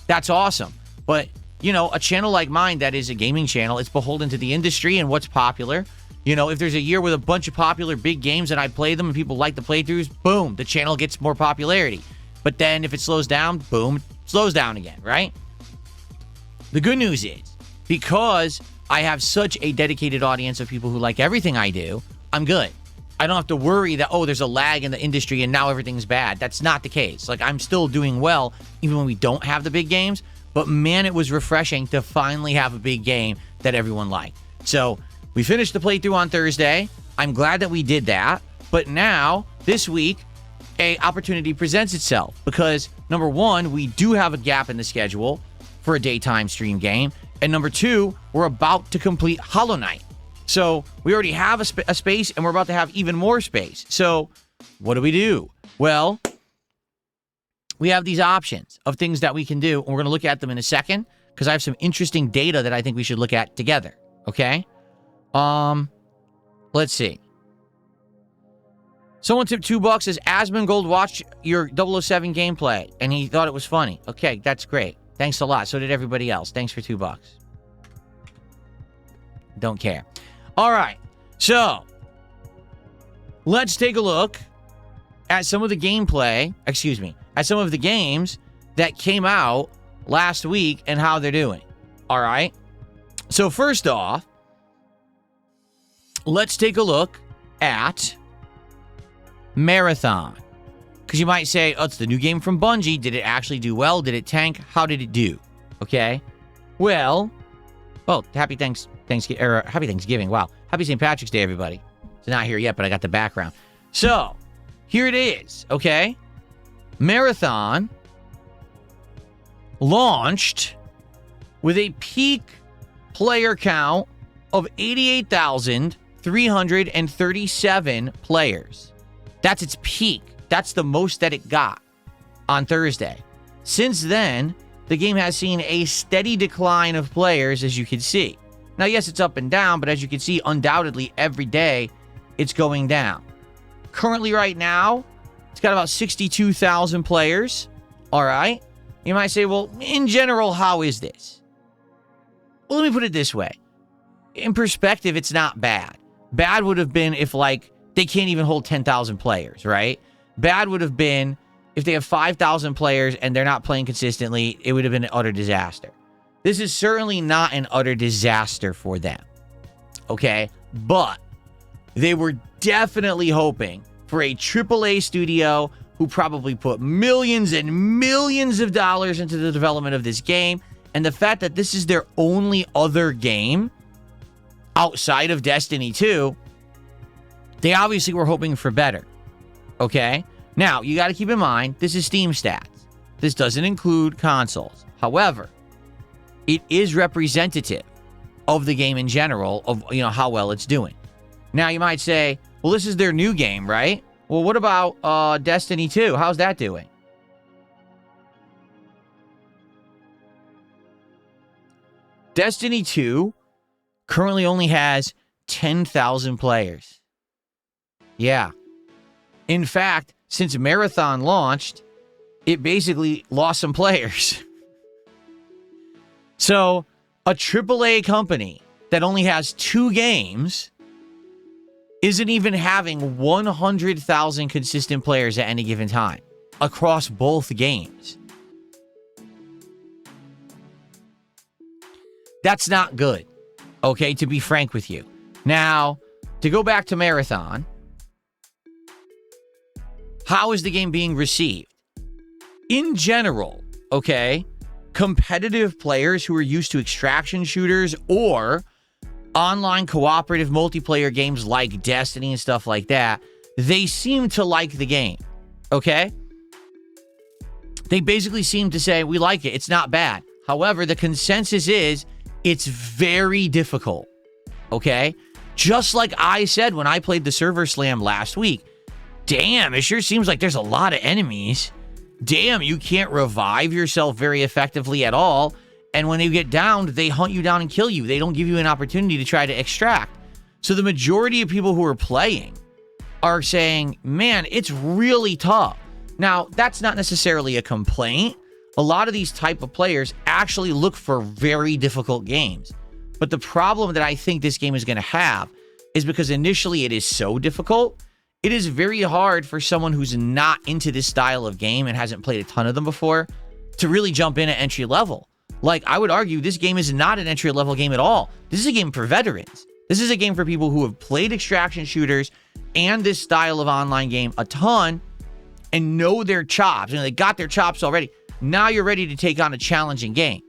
That's awesome. But, a channel like mine that is a gaming channel, it's beholden to the industry and what's popular. If there's a year with a bunch of popular big games and I play them and people like the playthroughs, boom, the channel gets more popularity. But then if it slows down, boom, it slows down again, right? The good news is, because I have such a dedicated audience of people who like everything I do, I'm good. I don't have to worry that, there's a lag in the industry and now everything's bad. That's not the case. Like, I'm still doing well even when we don't have the big games. But man, it was refreshing to finally have a big game that everyone liked. So we finished the playthrough on Thursday. I'm glad that we did that. But now, this week, a opportunity presents itself because, number one, we do have a gap in the schedule for a daytime stream game. And number two, we're about to complete Hollow Knight. So we already have a space and we're about to have even more space. So what do? Well, we have these options of things that we can do. And we're going to look at them in a second because I have some interesting data that I think we should look at together. Okay? Let's see. Someone tipped $2 as Asmongold watched your 007 gameplay and he thought it was funny. Okay, that's great. Thanks a lot. So did everybody else. Thanks for $2. Don't care. All right. So, let's take a look at some of the gameplay, at some of the games that came out last week and how they're doing. All right. So, first off, let's take a look at Marathon. Because you might say, oh, it's the new game from Bungie. Did it actually do well? Did it tank? How did it do? Okay. Well, happy Thanksgiving. Wow. Happy St. Patrick's Day, everybody. It's not here yet, but I got the background. So, here it is, okay? Marathon launched with a peak player count of 88,337 players. That's its peak. That's the most that it got on Thursday. Since then, the game has seen a steady decline of players, as you can see. Now, yes, it's up and down, but as you can see, undoubtedly, every day, it's going down. Currently, right now, it's got about 62,000 players. All right? You might say, well, in general, how is this? Well, let me put it this way. In perspective, it's not bad. Bad would have been if, like, they can't even hold 10,000 players, right? Bad would have been if they have 5,000 players and they're not playing consistently. It would have been an utter disaster. This is certainly not an utter disaster for them, okay? But they were definitely hoping for a AAA studio who probably put millions and millions of dollars into the development of this game. And the fact that this is their only other game outside of Destiny 2, they obviously were hoping for better, okay? Now, you got to keep in mind, this is Steam stats. This doesn't include consoles. However, it is representative of the game in general, of, you know, how well it's doing. Now, you might say, well, this is their new game, right? Well, what about Destiny 2? How's that doing? Destiny 2 currently only has 10,000 players. Yeah. In fact, since Marathon launched, it basically lost some players. So, a AAA company that only has 2 games isn't even having 100,000 consistent players at any given time across both games. That's not good, okay, to be frank with you. Now, to go back to Marathon, how is the game being received? In general, okay, competitive players who are used to extraction shooters or online cooperative multiplayer games like Destiny and stuff like that, they seem to like the game, okay? They basically seem to say, we like it, it's not bad. However, the consensus is, it's very difficult, okay? Just like I said when I played the Server Slam last week, damn, it sure seems like there's a lot of enemies. Damn, you can't revive yourself very effectively at all. And when you get downed, they hunt you down and kill you. They don't give you an opportunity to try to extract. So the majority of people who are playing are saying, man, it's really tough. Now, that's not necessarily a complaint. A lot of these type of players actually look for very difficult games. But the problem that I think this game is going to have is because initially it is so difficult, it is very hard for someone who's not into this style of game and hasn't played a ton of them before to really jump in at entry level. Like, I would argue this game is not an entry-level game at all. This is a game for veterans. This is a game for people who have played extraction shooters and this style of online game a ton and know their chops. You know, they got their chops already. Now you're ready to take on a challenging game.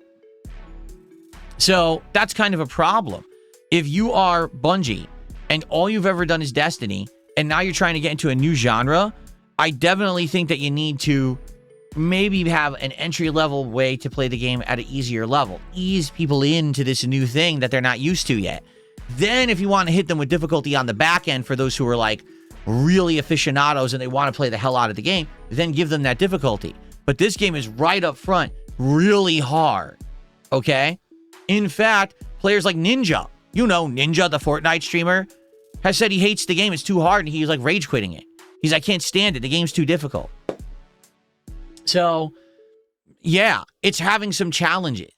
So that's kind of a problem. If you are Bungie and all you've ever done is Destiny, and now you're trying to get into a new genre, I definitely think that you need to maybe have an entry-level way to play the game at an easier level. Ease people into this new thing that they're not used to yet. Then if you want to hit them with difficulty on the back end for those who are like really aficionados and they want to play the hell out of the game, then give them that difficulty. But this game is right up front, really hard, okay? In fact, players like Ninja, you know Ninja, the Fortnite streamer, has said he hates the game. It's too hard, and he's like rage quitting it. He's like, I can't stand it. The game's too difficult. So, yeah, it's having some challenges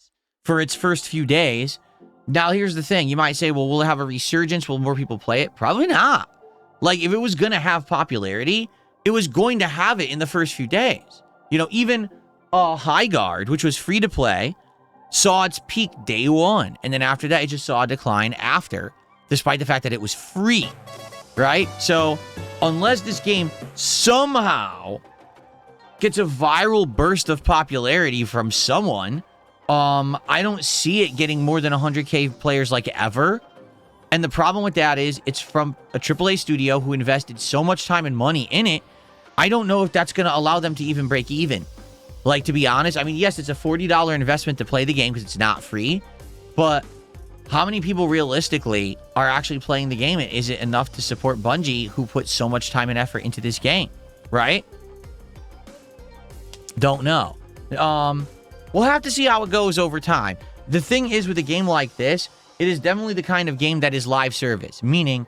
for its first few days. Now, here's the thing. You might say, well, will it have a resurgence? Will more people play it? Probably not. Like, if it was going to have popularity, it was going to have it in the first few days. You know, even High Guard, which was free to play, saw its peak day one. And then after that, it just saw a decline after, despite the fact that it was free, right? So, unless this game somehow gets a viral burst of popularity from someone, I don't see it getting more than 100K players like ever. And the problem with that is it's from a AAA studio who invested so much time and money in it. I don't know if that's going to allow them to even break even. Like, to be honest, I mean, yes, it's a $40 investment to play the game because it's not free. But how many people realistically are actually playing the game? Is it enough to support Bungie, who put so much time and effort into this game, right? Don't know. We'll have to see how it goes over time. The thing is, with a game like this, it is definitely the kind of game that is live service, meaning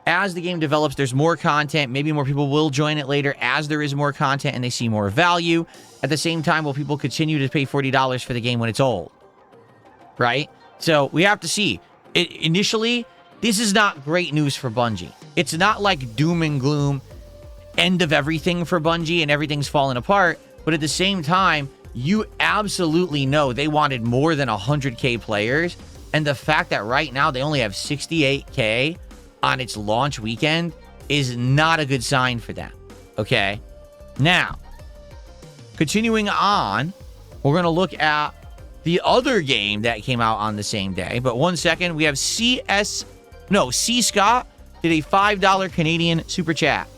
as the game develops, there's more content. Maybe more people will join it later as there is more content and they see more value. At the same time, will people continue to pay $40 for the game when it's old? Right? So we have to see. Initially, this is not great news for Bungie. It's not like doom and gloom, end of everything for Bungie and everything's falling apart. But at the same time, you absolutely know they wanted more than 100K players. And the fact that right now they only have 68K on its launch weekend is not a good sign for them. Okay? Now, continuing on, we're going to look at the other game that came out on the same day. But 1 second, we have C. Scott did a $5 Canadian super chat.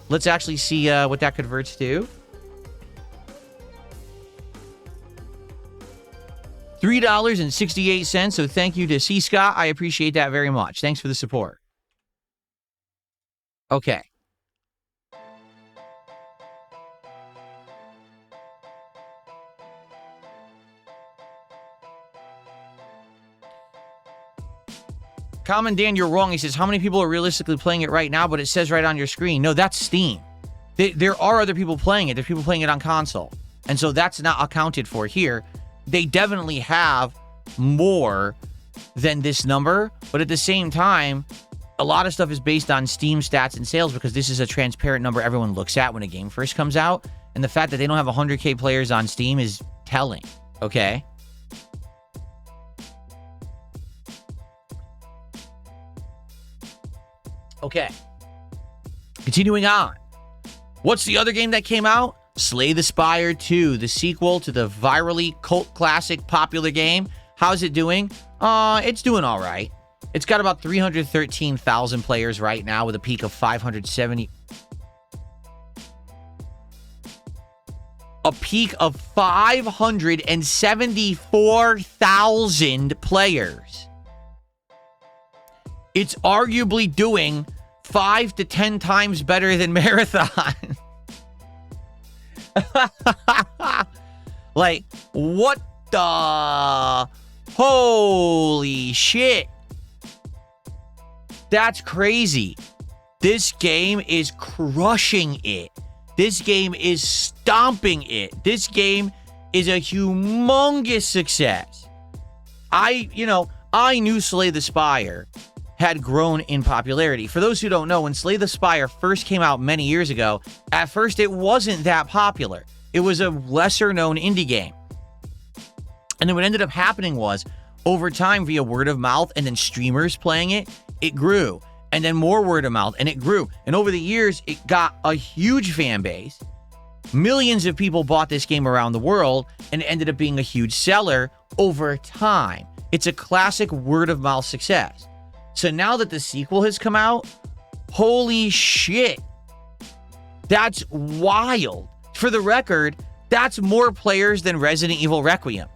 Let's actually see what that converts to. $3.68. So thank you to C. Scott. I appreciate that very much. Thanks for the support. Okay. Common Dan, you're wrong. He says, how many people are realistically playing it right now? But it says right on your screen. No, that's Steam. There are other people playing it. There's people playing it on console. And so that's not accounted for here. They definitely have more than this number. But at the same time, a lot of stuff is based on Steam stats and sales because this is a transparent number everyone looks at when a game first comes out. And the fact that they don't have 100K players on Steam is telling. Okay? Okay. Continuing on. What's the other game that came out? Slay the Spire 2, the sequel to the virally cult classic popular game. How's it doing? It's doing all right. It's got about 313,000 players right now with a peak of 570. A peak of 574,000 players. It's arguably doing 5 to 10 times better than Marathon. Like, what the? Holy shit. That's crazy. This game is crushing it. This game is stomping it. This game is a humongous success. I knew Slay the Spire had grown in popularity. For those who don't know, when Slay the Spire first came out many years ago, at first it wasn't that popular. It was a lesser known indie game. And then what ended up happening was, over time, via word of mouth and then streamers playing it, it grew. And then more word of mouth, and it grew. And over the years, it got a huge fan base. Millions of people bought this game around the world, and it ended up being a huge seller over time. It's a classic word of mouth success. So now that the sequel has come out, holy shit. That's wild. For the record, that's more players than Resident Evil Requiem.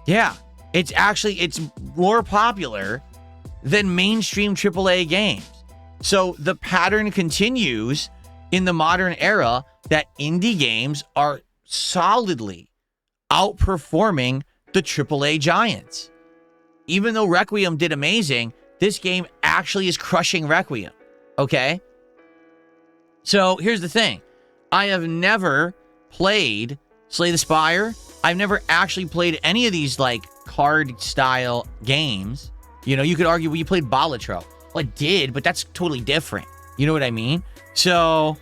Yeah, it's more popular than mainstream AAA games. So the pattern continues in the modern era that indie games are solidly outperforming the AAA giants. Even though Requiem did amazing, this game actually is crushing Requiem. Okay? So here's the thing. I have never played Slay the Spire. I've never actually played any of these like card style games. You know, you could argue, well, you played Balatro. Well, I did, but that's totally different. You know what I mean? So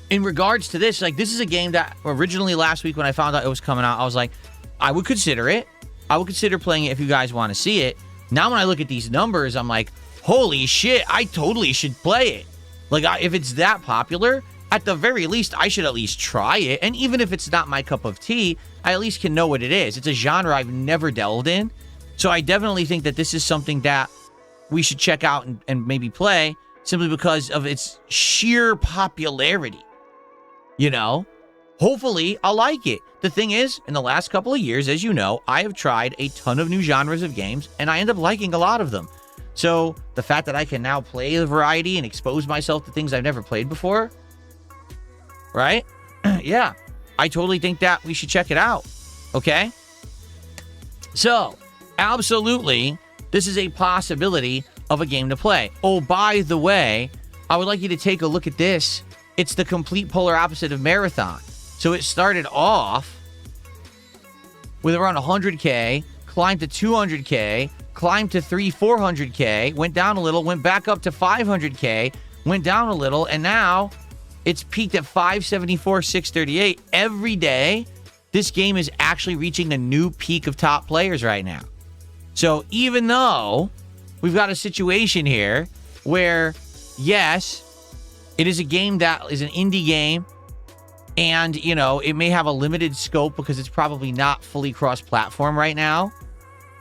in regards to this, like, this is a game that originally last week when I found out it was coming out, I was like, I would consider it. I would consider playing it if you guys want to see it. Now, when I look at these numbers, I'm like, holy shit, I totally should play it. Like, if it's that popular, at the very least, I should at least try it. And even if it's not my cup of tea, I at least can know what it is. It's a genre I've never delved in. So I definitely think that this is something that we should check out and maybe play simply because of its sheer popularity. You know? Hopefully, I'll like it. The thing is, in the last couple of years, as you know, I have tried a ton of new genres of games, and I end up liking a lot of them. So the fact that I can now play a variety and expose myself to things I've never played before, right? Yeah, I totally think that we should check it out. Okay? So, absolutely, this is a possibility of a game to play. Oh, by the way, I would like you to take a look at this. It's the complete polar opposite of Marathon. So it started off with around 100K, climbed to 200K, climbed to 400K, went down a little, went back up to 500K, went down a little, and now it's peaked at 574, 638. Every day, this game is actually reaching a new peak of top players right now. So even though we've got a situation here where, yes, it is a game that is an indie game, and, you know, it may have a limited scope because it's probably not fully cross-platform right now,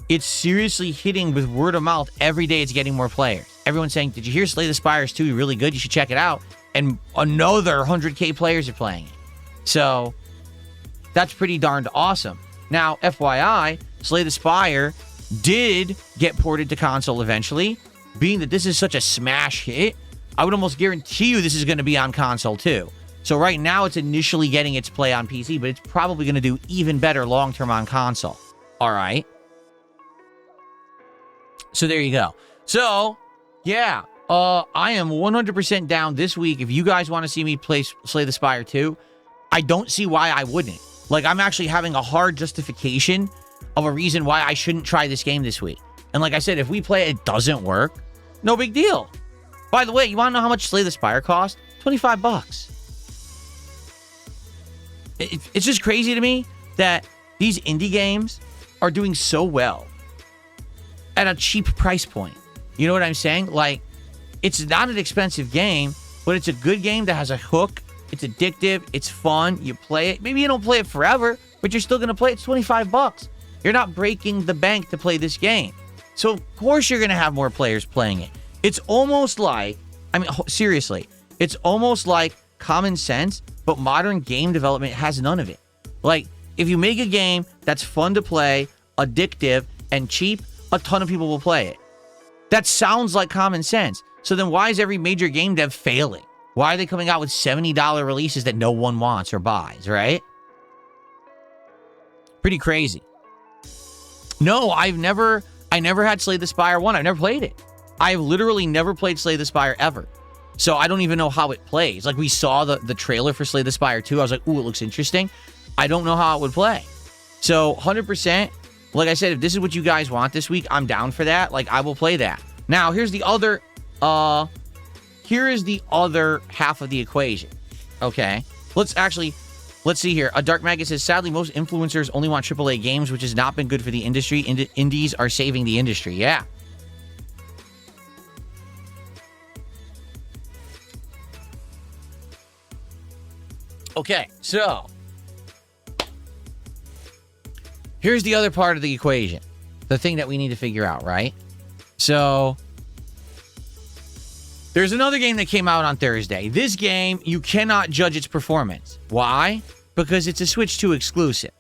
it's seriously hitting with word of mouth. Every day it's getting more players. Everyone's saying, did you hear Slay the Spire 2? Really good. You should check it out. And another 100K players are playing it. So that's pretty darned awesome. Now, FYI, Slay the Spire did get ported to console eventually. Being that this is such a smash hit, I would almost guarantee you this is going to be on console too. So right now it's initially getting its play on PC, but it's probably going to do even better long-term on console. All right. So there you go. So, yeah, I am 100% down this week. If you guys want to see me play Slay the Spire 2, I don't see why I wouldn't. Like, I'm actually having a hard justification of a reason why I shouldn't try this game this week. And like I said, if we play it doesn't work, no big deal. By the way, you want to know how much Slay the Spire cost? $25. It's just crazy to me that these indie games are doing so well at a cheap price point. You know what I'm saying? Like, it's not an expensive game, but it's a good game that has a hook. It's addictive. It's fun. You play it. Maybe you don't play it forever, but you're still going to play it. It's $25. You're not breaking the bank to play this game. So, of course, you're going to have more players playing it. It's almost like, I mean, seriously, it's almost like common sense, but modern game development has none of it. Like, if you make a game that's fun to play, addictive, and cheap, a ton of people will play it. That sounds like common sense. So then why is every major game dev failing? Why are they coming out with $70 releases that no one wants or buys, right? Pretty crazy. No, I never had Slay the Spire 1. I've never played it. I've literally never played Slay the Spire ever. So I don't even know how it plays. Like, we saw the trailer for Slay the Spire 2. I was like, ooh, it looks interesting. I don't know how it would play. So 100%, like I said, if this is what you guys want this week, I'm down for that. Like, I will play that. Now, here's the other, here is the other half of the equation. Okay. Let's see here. A Dark Maggot says, sadly, most influencers only want AAA games, which has not been good for the industry. Indies are saving the industry. Yeah. Okay, so here's the other part of the equation. The thing that we need to figure out, right? So there's another game that came out on Thursday. This game, you cannot judge its performance. Why? Because it's a Switch 2 exclusive.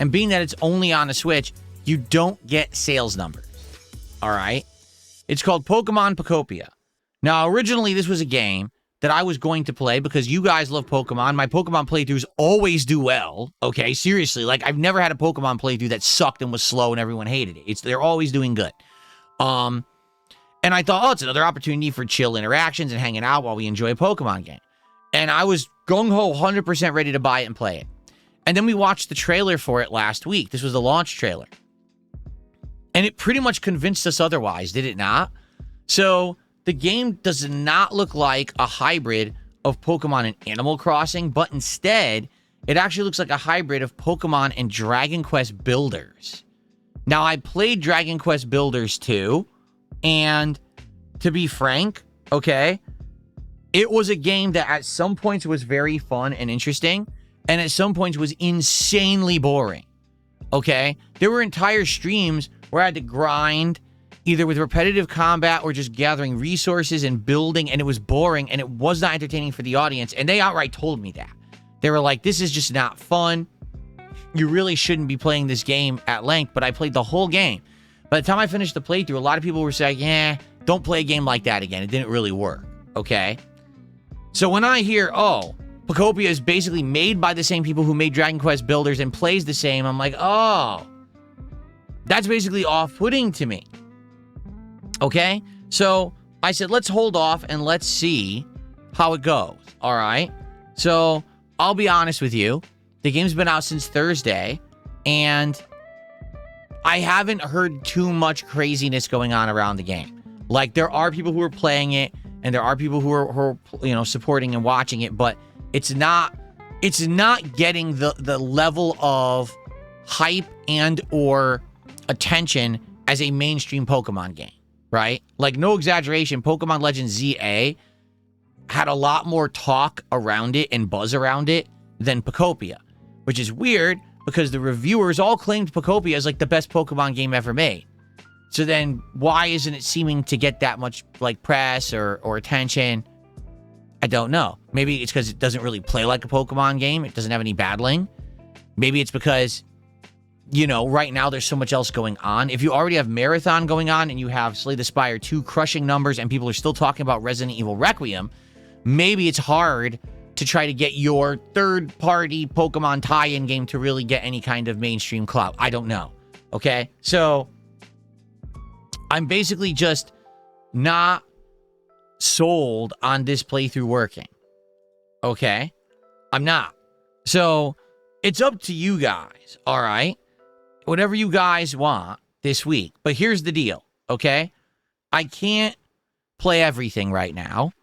And being that it's only on a Switch, you don't get sales numbers. All right? It's called Pokemon Pocopia. Now, originally, this was a game that I was going to play because you guys love Pokemon. My Pokemon playthroughs always do well. Okay, seriously. Like, I've never had a Pokemon playthrough that sucked and was slow and everyone hated it. They're always doing good. And I thought, oh, it's another opportunity for chill interactions and hanging out while we enjoy a Pokemon game. And I was gung-ho 100% ready to buy it and play it. And then we watched the trailer for it last week. This was the launch trailer. And it pretty much convinced us otherwise, did it not? So the game does not look like a hybrid of Pokemon and Animal Crossing, but instead, it actually looks like a hybrid of Pokemon and Dragon Quest Builders. Now, I played Dragon Quest Builders 2, and to be frank, okay, it was a game that at some points was very fun and interesting, and at some points was insanely boring, okay? There were entire streams where I had to grind either with repetitive combat or just gathering resources and building, and it was boring, and it was not entertaining for the audience, and they outright told me that. They were like, this is just not fun. You really shouldn't be playing this game at length, but I played the whole game. By the time I finished the playthrough, a lot of people were saying, yeah, don't play a game like that again. It didn't really work, okay? So when I hear, oh, Pocopia is basically made by the same people who made Dragon Quest Builders and plays the same, I'm like, oh, that's basically off-putting to me. Okay? So I said, let's hold off and let's see how it goes. All right? So I'll be honest with you. The game's been out since Thursday, and I haven't heard too much craziness going on around the game. Like, there are people who are playing it, and there are people who are supporting and watching it, but it's not getting the level of hype and or attention as a mainstream Pokemon game, right? Like, no exaggeration, Pokemon Legends ZA had a lot more talk around it and buzz around it than Pokopia, which is weird because the reviewers all claimed Pokopia as like the best Pokemon game ever made. So then why isn't it seeming to get that much like press or attention? I don't know. Maybe it's because it doesn't really play like a Pokemon game. It doesn't have any battling. Maybe it's because, right now there's so much else going on. If you already have Marathon going on and you have Slay the Spire 2 crushing numbers and people are still talking about Resident Evil Requiem, maybe it's hard to try to get your third-party Pokemon tie-in game to really get any kind of mainstream clout. I don't know. Okay? So I'm basically just not sold on this playthrough working. Okay? I'm not. So it's up to you guys, all right? Whatever you guys want this week. But here's the deal, okay? I can't play everything right now,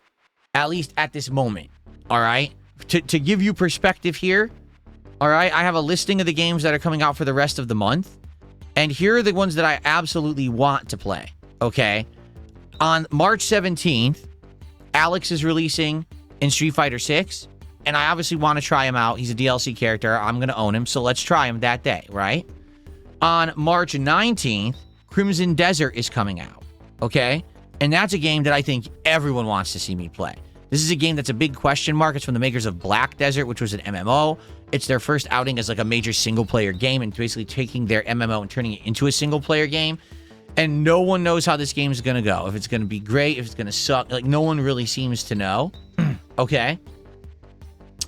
at least at this moment, all right? To give you perspective here, all right, I have a listing of the games that are coming out for the rest of the month, and here are the ones that I absolutely want to play, okay? On March 17th, Alex is releasing in Street Fighter 6, and I obviously want to try him out. He's a DLC character. I'm going to own him, so let's try him that day, right? On March 19th, Crimson Desert is coming out, okay? And that's a game that I think everyone wants to see me play. This is a game that's a big question mark. It's from the makers of Black Desert, which was an MMO. It's their first outing as like a major single-player game and basically taking their MMO and turning it into a single-player game. And no one knows how this game is going to go. If it's going to be great, if it's going to suck. Like, no one really seems to know. Okay?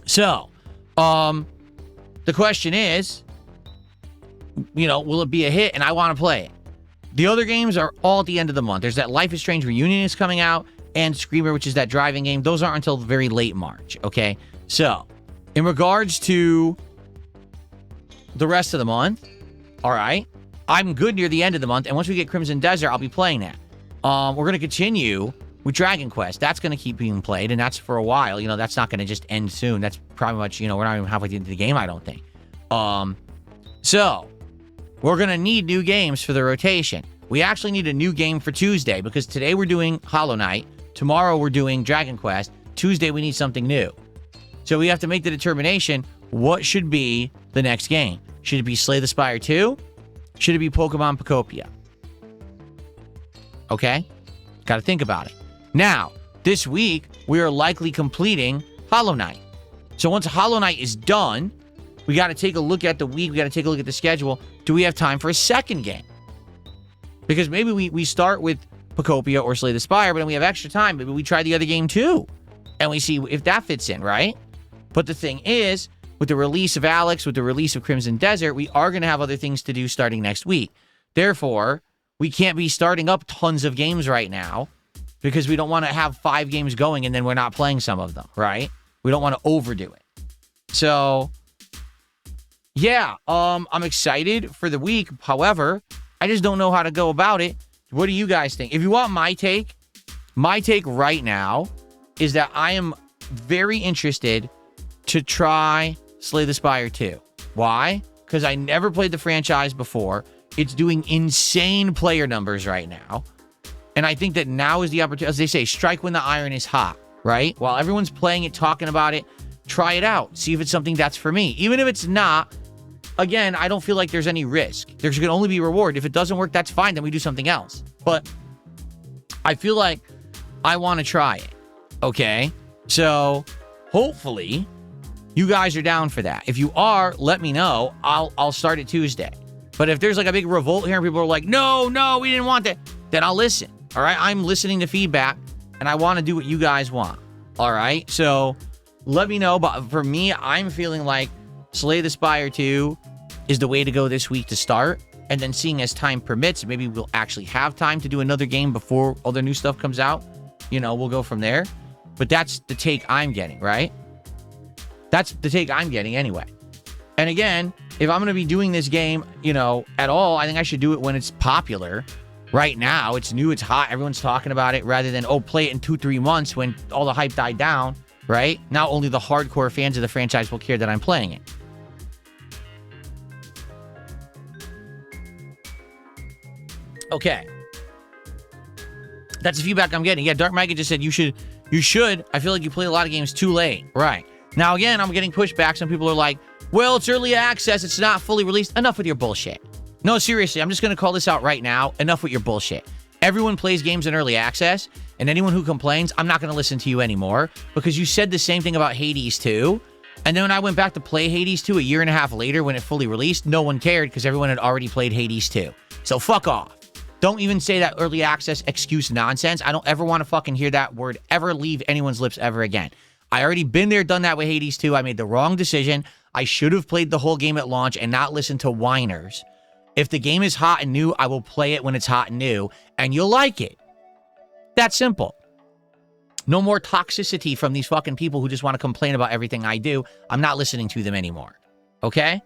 So, the question is, will it be a hit? And I want to play it. The other games are all at the end of the month. There's that Life is Strange Reunion is coming out, and Screamer, which is that driving game. Those aren't until very late March, okay? So, in regards to the rest of the month, all right, I'm good near the end of the month, and once we get Crimson Desert, I'll be playing that. We're going to continue with Dragon Quest. That's going to keep being played, and that's for a while. That's not going to just end soon. That's probably much, we're not even halfway into the game, I don't think. So, we're going to need new games for the rotation. We actually need a new game for Tuesday, because today we're doing Hollow Knight. Tomorrow we're doing Dragon Quest. Tuesday we need something new. So we have to make the determination, what should be the next game? Should it be Slay the Spire 2? Should it be Pokemon Pokopia? Okay? Got to think about it. Now, this week, we are likely completing Hollow Knight. So once Hollow Knight is done, we got to take a look at the week. We got to take a look at the schedule. Do we have time for a second game? Because maybe we start with Pokopia or Slay the Spire, but then we have extra time. Maybe we try the other game too. And we see if that fits in, right? But the thing is, with the release of Alex, with the release of Crimson Desert, we are going to have other things to do starting next week. Therefore, we can't be starting up tons of games right now because we don't want to have 5 games going and then we're not playing some of them, right? We don't want to overdo it. So, yeah, I'm excited for the week. However, I just don't know how to go about it. What do you guys think? If you want my take right now is that I am very interested to try Slay the Spire 2. Why? Because I never played the franchise before. It's doing insane player numbers right now. And I think that now is the opportunity, as they say, strike when the iron is hot, right? While everyone's playing it, talking about it, try it out. See if it's something that's for me. Even if it's not, again, I don't feel like there's any risk. There's going to only be reward. If it doesn't work, that's fine. Then we do something else. But I feel like I want to try it. Okay? So hopefully you guys are down for that. If you are, let me know. I'll start it Tuesday. But if there's like a big revolt here and people are like, no, we didn't want that, then I'll listen. All right? I'm listening to feedback and I want to do what you guys want. All right? So let me know. But for me, I'm feeling like Slay the Spire 2 is the way to go this week to start. And then seeing as time permits, maybe we'll actually have time to do another game before all the new stuff comes out. We'll go from there. But that's the take I'm getting, right? That's the take I'm getting anyway. And again, if I'm going to be doing this game, at all, I think I should do it when it's popular. Right now, it's new, it's hot, everyone's talking about it, rather than, play it in 2-3 months when all the hype died down, right? Now only the hardcore fans of the franchise will care that I'm playing it. Okay. That's the feedback I'm getting. Yeah, Dark Micah just said you should. I feel like you play a lot of games too late. Right. Now, again, I'm getting pushback. Some people are like, well, it's early access. It's not fully released. Enough with your bullshit. No, seriously, I'm just going to call this out right now. Enough with your bullshit. Everyone plays games in early access, and anyone who complains, I'm not going to listen to you anymore because you said the same thing about Hades 2. And then when I went back to play Hades 2 a year and a half later when it fully released, no one cared because everyone had already played Hades 2. So fuck off. Don't even say that early access excuse nonsense. I don't ever want to fucking hear that word ever leave anyone's lips ever again. I already been there, done that with Hades 2. I made the wrong decision. I should have played the whole game at launch and not listened to whiners. If the game is hot and new, I will play it when it's hot and new, and you'll like it. That simple. No more toxicity from these fucking people who just want to complain about everything I do. I'm not listening to them anymore. Okay?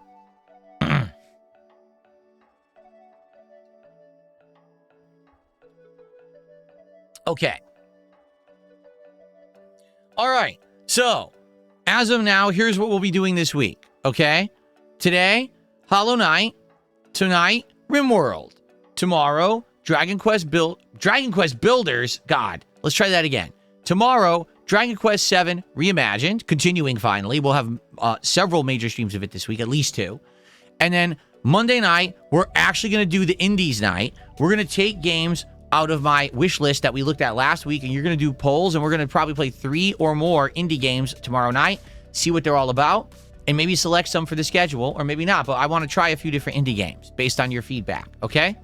Okay. All right. So, as of now, here's what we'll be doing this week. Okay? Today, Hollow Knight. Tonight, RimWorld. Tomorrow, Dragon Quest Builders. God, let's try that again. Tomorrow, Dragon Quest VII Reimagined, continuing finally. We'll have several major streams of it this week, at least 2. And then Monday night, we're actually going to do the Indies night. We're going to take games out of my wish list that we looked at last week, and you're going to do polls, and we're going to probably play 3 or more indie games tomorrow night, see what they're all about, and maybe select some for the schedule, or maybe not, but I want to try a few different indie games based on your feedback, okay?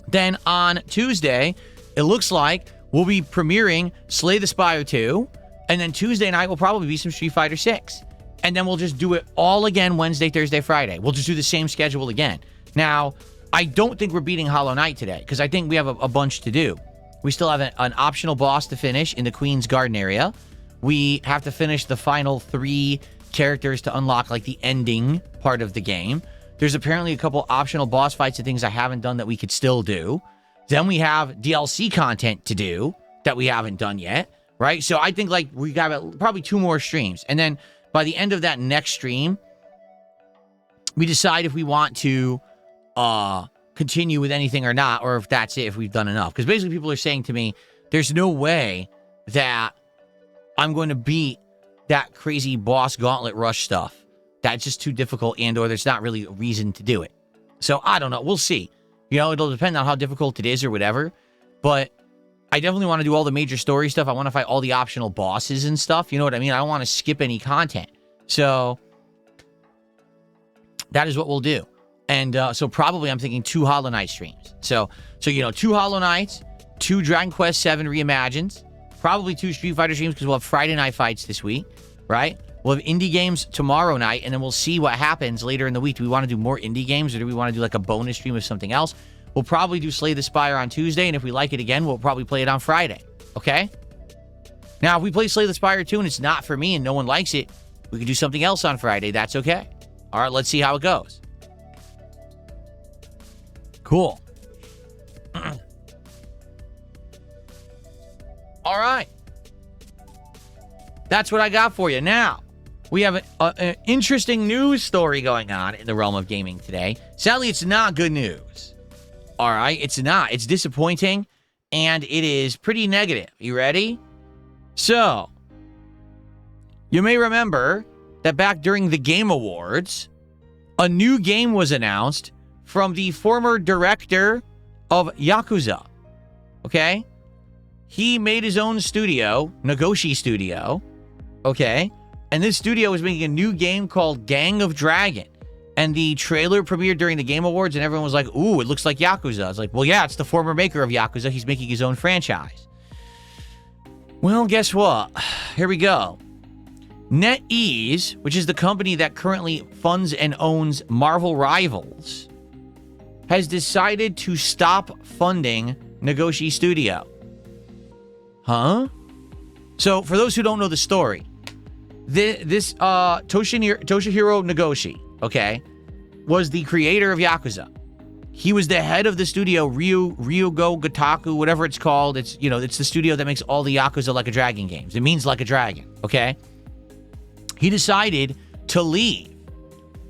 Then on Tuesday, it looks like we'll be premiering Slay the Spire 2, and then Tuesday night will probably be some Street Fighter 6. And then we'll just do it all again Wednesday, Thursday, Friday. We'll just do the same schedule again. Now, I don't think we're beating Hollow Knight today, because I think we have a bunch to do. We still have an optional boss to finish in the Queen's Garden area. We have to finish the final 3 characters to unlock, like, the ending part of the game. There's apparently a couple optional boss fights and things I haven't done that we could still do. Then we have DLC content to do that we haven't done yet, right? So I think, like, we got probably 2 more streams. And then by the end of that next stream, we decide if we want to continue with anything or not, or if that's it, if we've done enough. Because basically people are saying to me, there's no way that I'm going to beat that crazy boss gauntlet rush stuff. That's just too difficult, and or there's not really a reason to do it. So I don't know. We'll see. It'll depend on how difficult it is or whatever. But I definitely want to do all the major story stuff. I want to fight all the optional bosses and stuff. You know what I mean? I don't want to skip any content. So that is what we'll do. And so probably I'm thinking 2 Hollow Knight streams. So 2 Hollow Knights, 2 Dragon Quest VII Reimagined, probably 2 Street Fighter streams because we'll have Friday night fights this week, right? We'll have indie games tomorrow night, and then we'll see what happens later in the week. Do we want to do more indie games, or do we want to do like a bonus stream of something else? We'll probably do Slay the Spire on Tuesday, and if we like it again, we'll probably play it on Friday, okay? Now, if we play Slay the Spire 2 and it's not for me and no one likes it, we can do something else on Friday. That's okay. All right, let's see how it goes. Cool. All right. That's what I got for you. Now, we have an interesting news story going on in the realm of gaming today. Sadly, it's not good news. All right? It's not. It's disappointing, and it is pretty negative. You ready? So, you may remember that back during the Game Awards, a new game was announced from the former director of Yakuza. Okay? He made his own studio, Nagoshi Studio. Okay? And this studio was making a new game called Gang of Dragon. And the trailer premiered during the Game Awards, and everyone was like, ooh, it looks like Yakuza. I was like, well, yeah, it's the former maker of Yakuza. He's making his own franchise. Well, guess what? Here we go. NetEase, which is the company that currently funds and owns Marvel Rivals, has decided to stop funding Nagoshi Studio. Huh? So, for those who don't know the story, this Toshihiro Nagoshi, okay, was the creator of Yakuza. He was the head of the studio, Ryugo Gotoku, whatever it's called. It's, you know, it's the studio that makes all the Yakuza Like a Dragon games. It means like a dragon, okay? He decided to leave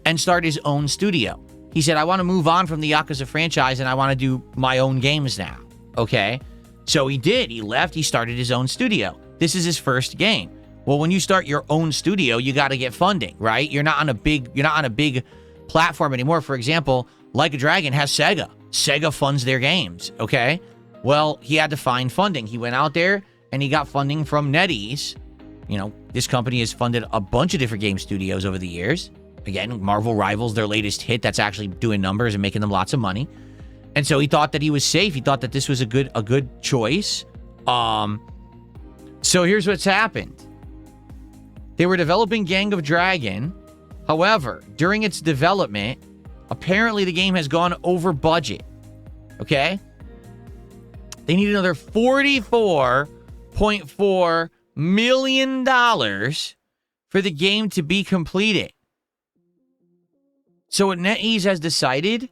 and start his own studio. He said, I want to move on from the Yakuza franchise and I want to do my own games now, okay? So he did. He left. He started his own studio. This is his first game. Well, when you start your own studio, you got to get funding, right? You're not on a big platform anymore. For example, Like a Dragon has Sega. Sega funds their games, okay? Well, he had to find funding. He went out there and he got funding from NetEase. You know, this company has funded a bunch of different game studios over the years. Again, Marvel Rivals, their latest hit, that's actually doing numbers and making them lots of money. And so he thought that he was safe. He thought that this was a good choice. So here's what's happened. They were developing Gang of Dragon. However, during its development, apparently the game has gone over budget. Okay? They need another $44.4 million for the game to be completed. So what NetEase has decided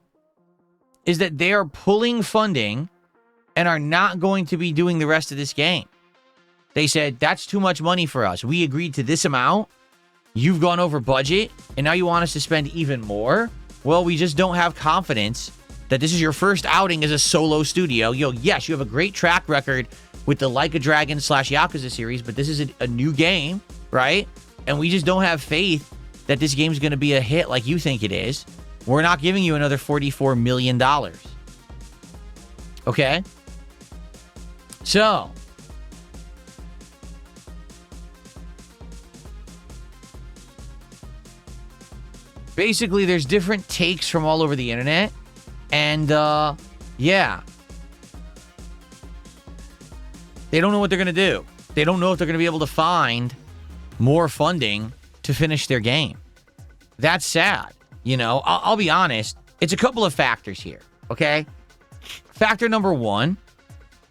is that they are pulling funding and are not going to be doing the rest of this game. They said, that's too much money for us. We agreed to this amount. You've gone over budget, and now you want us to spend even more? Well, we just don't have confidence that this is your first outing as a solo studio. Yes, you have a great track record with the Like a Dragon / Yakuza series, but this is a new game, right? And we just don't have faith that this game's going to be a hit like you think it is. We're not giving you another $44 million. Okay? So, basically, there's different takes from all over the internet. And, yeah. They don't know what they're going to do. They don't know if they're going to be able to find more funding to finish their game. That's sad. You know, I'll be honest. It's a couple of factors here, okay? Factor number one,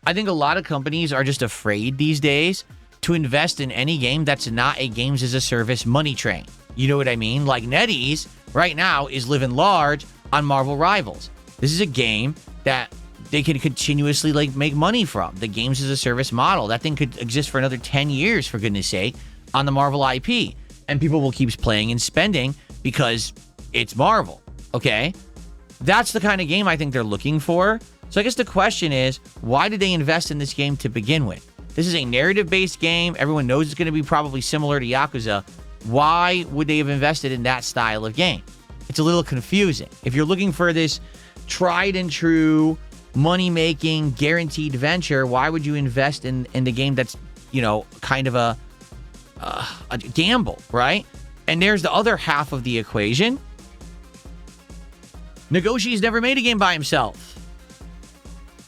I think a lot of companies are just afraid these days to invest in any game that's not a games as a service money train. You know what I mean? Like NetEase right now is living large on Marvel Rivals. This is a game that they can continuously like make money from. The games as a service model. That thing could exist for another 10 years, for goodness sake, on the Marvel IP. And people will keep playing and spending because it's Marvel, okay? That's the kind of game I think they're looking for. So I guess the question is, why did they invest in this game to begin with? This is a narrative-based game. Everyone knows it's going to be probably similar to Yakuza. Why would they have invested in that style of game? It's a little confusing. If you're looking for this tried and true, money-making, guaranteed venture, why would you invest in the game that's, you know, kind of a gamble, right? And there's the other half of the equation. Nagoshi's never made a game by himself.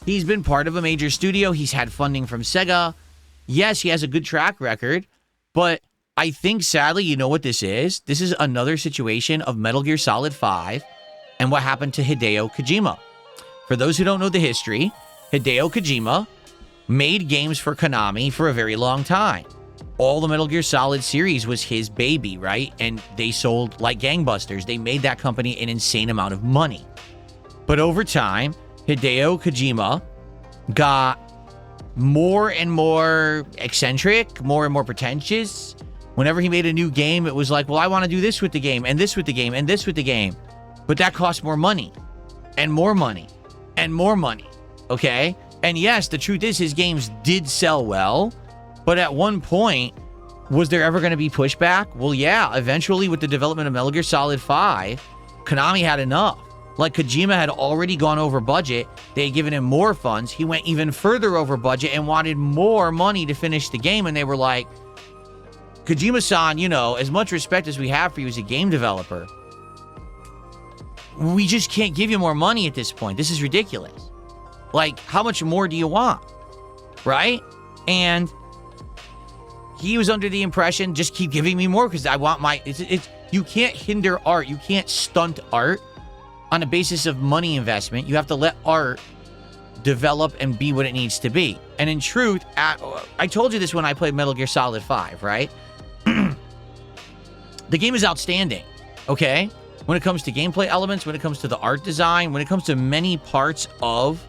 He's been part of a major studio. He's had funding from Sega. Yes, he has a good track record, but I think, sadly, you know what this is? This is another situation of Metal Gear Solid 5 and what happened to Hideo Kojima. For those who don't know the history, Hideo Kojima made games for Konami for a very long time. All the Metal Gear Solid series was his baby, right? And they sold like gangbusters. They made that company an insane amount of money. But over time, Hideo Kojima got more and more eccentric, more and more pretentious. Whenever he made a new game, it was like, well, I want to do this with the game, and this with the game, and this with the game. But that costs more money, and more money, and more money, okay? And yes, the truth is his games did sell well, but at one point, was there ever going to be pushback? Well, yeah, eventually with the development of Metal Gear Solid 5, Konami had enough. Like, Kojima had already gone over budget. They had given him more funds. He went even further over budget and wanted more money to finish the game. And they were like, Kojima-san, you know, as much respect as we have for you as a game developer, we just can't give you more money at this point. This is ridiculous. Like, how much more do you want? Right? And he was under the impression, just keep giving me more because I want my... You can't hinder art. You can't stunt art. on a basis of money investment. You have to let art develop and be what it needs to be. And in truth, I told you this when I played Metal Gear Solid 5, right? The game is outstanding, okay? When it comes to gameplay elements, when it comes to the art design, when it comes to many parts of,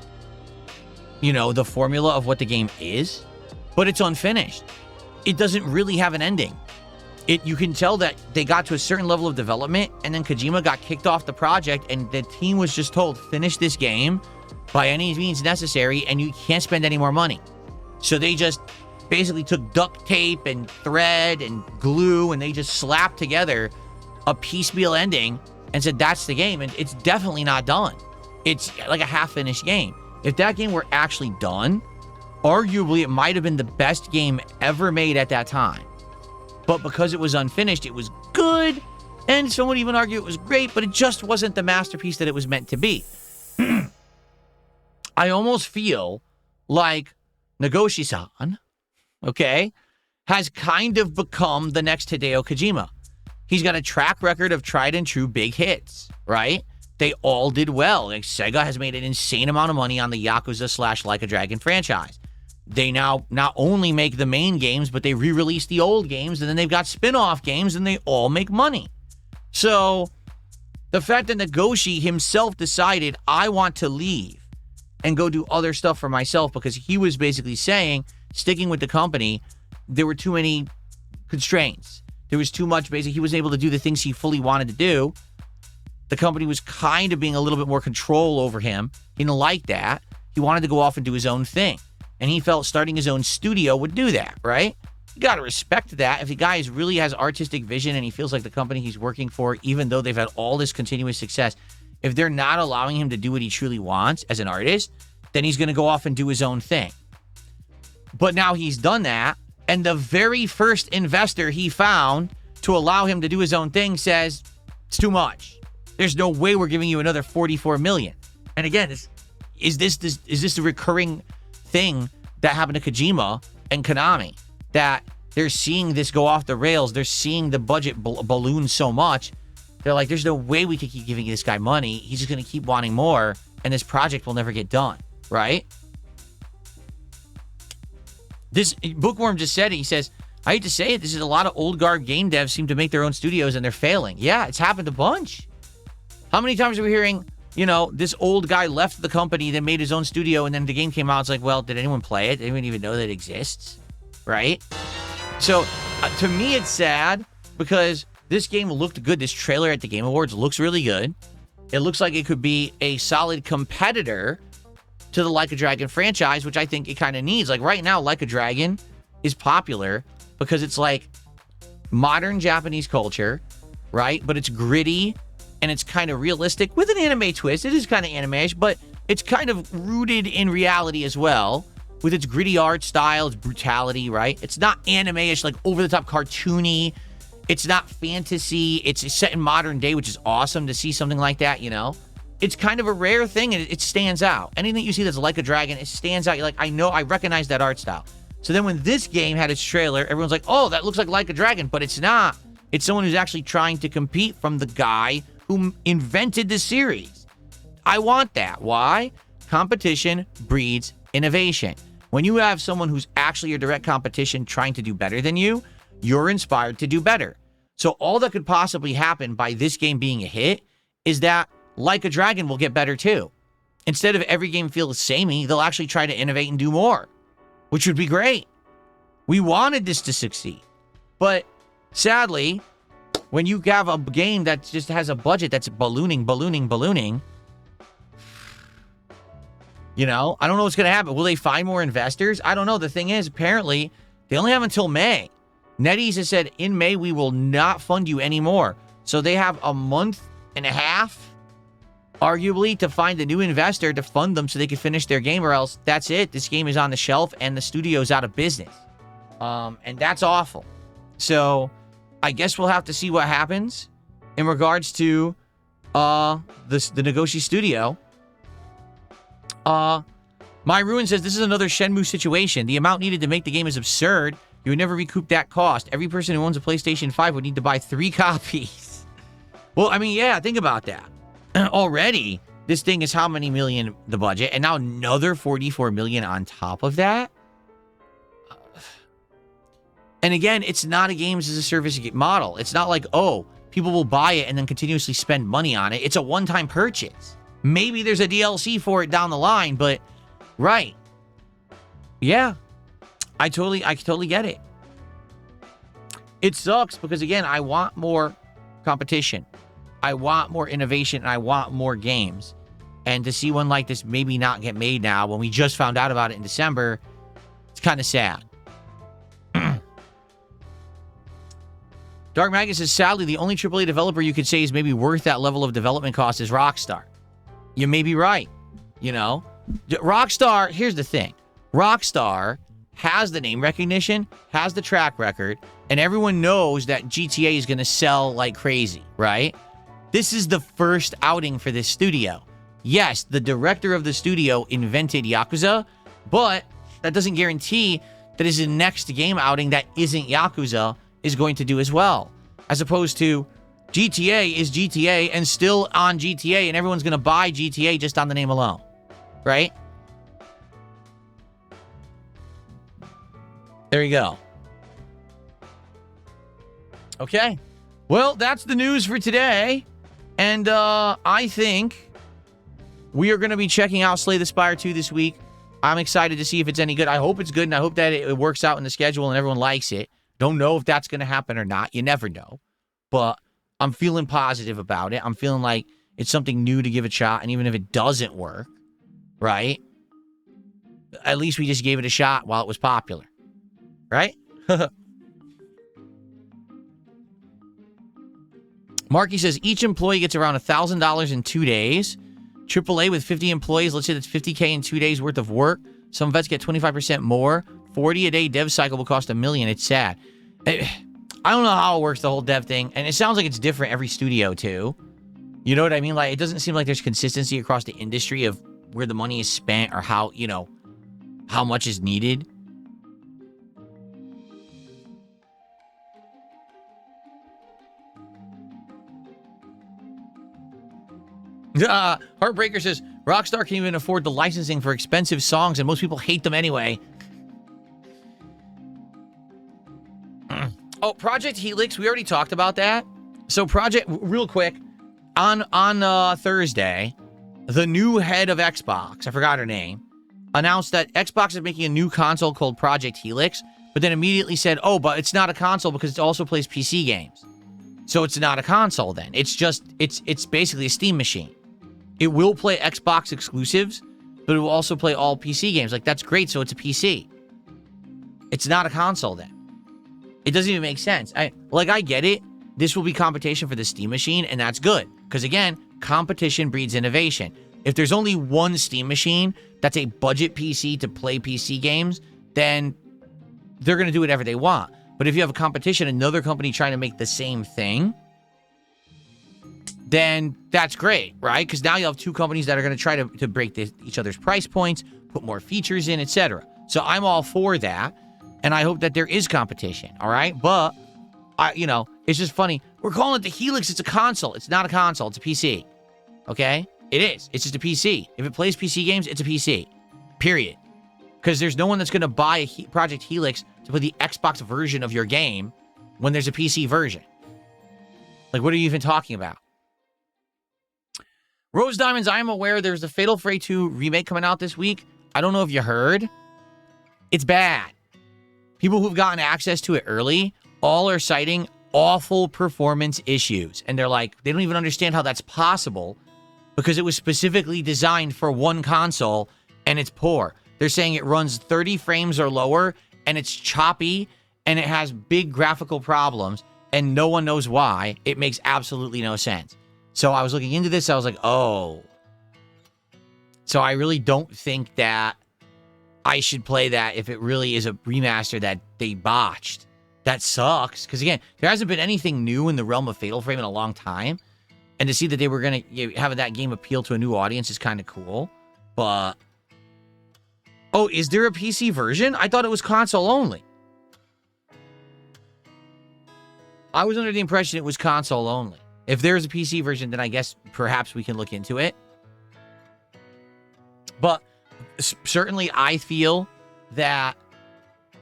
you know, the formula of what the game is, but it's unfinished. It doesn't really have an ending. You can tell that they got to a certain level of development, and then Kojima got kicked off the project, and the team was just told, finish this game by any means necessary, and you can't spend any more money. So they just basically took duct tape and thread and glue, and they just slapped together a piecemeal ending and said, that's the game. And it's definitely not done. It's like a half-finished game. If that game were actually done, arguably it might have been the best game ever made at that time. But because it was unfinished, it was good, and some would even argue it was great, but it just wasn't the masterpiece that it was meant to be. I almost feel like Nagoshi-san, okay, has kind of become the next Hideo Kojima. He's got a track record of tried and true big hits, right? They all did well. Like, Sega has made an insane amount of money on the Yakuza / Like a Dragon franchise. They now not only make the main games, but they re-release the old games, and then they've got spin-off games, and they all make money. So the fact that Nagoshi himself decided, I want to leave and go do other stuff for myself, because he was basically saying, sticking with the company, there were too many constraints. There was too much, basically. He wasn't able to do the things he fully wanted to do. The company was kind of being a little bit more control over him. He didn't like that. He wanted to go off and do his own thing. And he felt starting his own studio would do that, right? You got to respect that. If the guy really has artistic vision and he feels like the company he's working for, even though they've had all this continuous success, if they're not allowing him to do what he truly wants as an artist, then he's going to go off and do his own thing. But now he's done that, and the very first investor he found to allow him to do his own thing says, it's too much. There's no way we're giving you another $44 million. And again, is this a recurring thing that happened to Kojima and Konami? That they're seeing this go off the rails. They're seeing the budget balloon so much. They're like, there's no way we could keep giving this guy money. He's just going to keep wanting more, and this project will never get done, right? This Bookworm just said it. He says, I hate to say it, this is a lot of old guard game devs seem to make their own studios, and they're failing. Yeah, it's happened a bunch. How many times are we hearing, you know, this old guy left the company, then made his own studio, and then the game came out, it's like, well, did anyone play it? Did anyone even know that it exists? Right? So, to me, it's sad, because this game looked good. This trailer at the Game Awards looks really good. It looks like it could be a solid competitor to the Like a Dragon franchise, which I think it kind of needs. Like, right now, Like a Dragon is popular because it's like modern Japanese culture, right? But it's gritty, and it's kind of realistic with an anime twist. It is kind of anime-ish, but it's kind of rooted in reality as well, with its gritty art style, its brutality, right? It's not anime-ish, like over-the-top cartoony. It's not fantasy. It's set in modern day, which is awesome to see something like that, you know? It's kind of a rare thing, and it stands out. Anything you see that's Like a Dragon, it stands out. You're like, I recognize that art style. So then when this game had its trailer, everyone's like, oh, that looks like a Dragon, but it's not. It's someone who's actually trying to compete from the guy who invented the series. I want that. Why? Competition breeds innovation. When you have someone who's actually your direct competition trying to do better than you, you're inspired to do better. So all that could possibly happen by this game being a hit is that Like a Dragon will get better too. Instead of every game feel samey, they'll actually try to innovate and do more, which would be great. We wanted this to succeed. But sadly, when you have a game that just has a budget that's ballooning, you know, I don't know what's going to happen. Will they find more investors? I don't know. The thing is, apparently, they only have until May. NetEase has said, in May, we will not fund you anymore. So they have a month and a half, arguably, to find a new investor to fund them so they can finish their game, or else that's it. This game is on the shelf and the studio's out of business. And that's awful. So I guess we'll have to see what happens in regards to the Nagoshi studio. My Ruin says, this is another Shenmue situation. The amount needed to make the game is absurd. You would never recoup that cost. Every person who owns a PlayStation 5 would need to buy 3 copies. Well, I mean, yeah, think about that. already this thing is how many million the budget, and now another 44 million on top of that. And again, it's not a games as a service model. It's not like, oh, people will buy it and then continuously spend money on it. It's a one-time purchase. Maybe there's a DLC for it down the line, but right. Yeah. I totally get it. It sucks because again, I want more competition. I want more innovation and I want more games. And to see one like this maybe not get made now when we just found out about it in December, it's kind of sad. Dark Magus says, sadly, the only AAA developer you could say is maybe worth that level of development cost is Rockstar. You may be right. You know? Rockstar, here's the thing. Rockstar has the name recognition, has the track record, and everyone knows that GTA is going to sell like crazy, right? This is the first outing for this studio. Yes, the director of the studio invented Yakuza, but that doesn't guarantee that his next game outing that isn't Yakuza is going to do as well. As opposed to GTA is GTA and still on GTA, and everyone's going to buy GTA just on the name alone. Right? There you go. Okay. Well, that's the news for today. And I think we are going to be checking out Slay the Spire 2 this week. I'm excited to see if it's any good. I hope it's good, and I hope that it works out in the schedule and everyone likes it. Don't know if that's going to happen or not. You never know. But I'm feeling positive about it. I'm feeling like it's something new to give a shot. And even if it doesn't work, right? At least we just gave it a shot while it was popular. Right? Marky says, each employee gets around $1,000 in 2 days. AAA with 50 employees, let's say that's $50K in 2 days worth of work. Some vets get 25% more. 40 a day dev cycle will cost $1 million. It's sad. I don't know how it works, the whole dev thing. And it sounds like it's different every studio, too. You know what I mean? Like, it doesn't seem like there's consistency across the industry of where the money is spent or how, you know, how much is needed. Heartbreaker says, Rockstar can't even afford the licensing for expensive songs, and most people hate them anyway. Oh, Project Helix, we already talked about that. So real quick, on Thursday, the new head of Xbox, I forgot her name, announced that Xbox is making a new console called Project Helix, but then immediately said, oh, but it's not a console because it also plays PC games. So it's not a console then. It's just, it's basically a Steam machine. It will play Xbox exclusives, but it will also play all PC games. Like, that's great, so it's a PC. It's not a console then. It doesn't even make sense. I get it. This will be competition for the Steam machine, and that's good. Because again, competition breeds innovation. If there's only one Steam machine that's a budget PC to play PC games, then they're going to do whatever they want. But if you have a competition, another company trying to make the same thing, then that's great, right? Because now you have two companies that are going to try to break each other's price points, put more features in, etc. So I'm all for that. And I hope that there is competition, all right? But, it's just funny. We're calling it the Helix. It's a console. It's not a console. It's a PC, okay? It is. It's just a PC. If it plays PC games, it's a PC, period. Because there's no one that's going to buy a Project Helix to play the Xbox version of your game when there's a PC version. Like, what are you even talking about? Rose Diamonds, I am aware there's a Fatal Fury 2 remake coming out this week. I don't know if you heard. It's bad. People who've gotten access to it early, all are citing awful performance issues. And they're like, they don't even understand how that's possible because it was specifically designed for one console and it's poor. They're saying it runs 30 frames or lower and it's choppy and it has big graphical problems and no one knows why. It makes absolutely no sense. So I was looking into this. I was like, oh. So I really don't think that I should play that if it really is a remaster that they botched. That sucks. Because again, there hasn't been anything new in the realm of Fatal Frame in a long time. And to see that they were going to have that game appeal to a new audience is kind of cool. But, oh, is there a PC version? I thought it was console only. I was under the impression it was console only. If there's a PC version, then I guess perhaps we can look into it. But certainly I feel that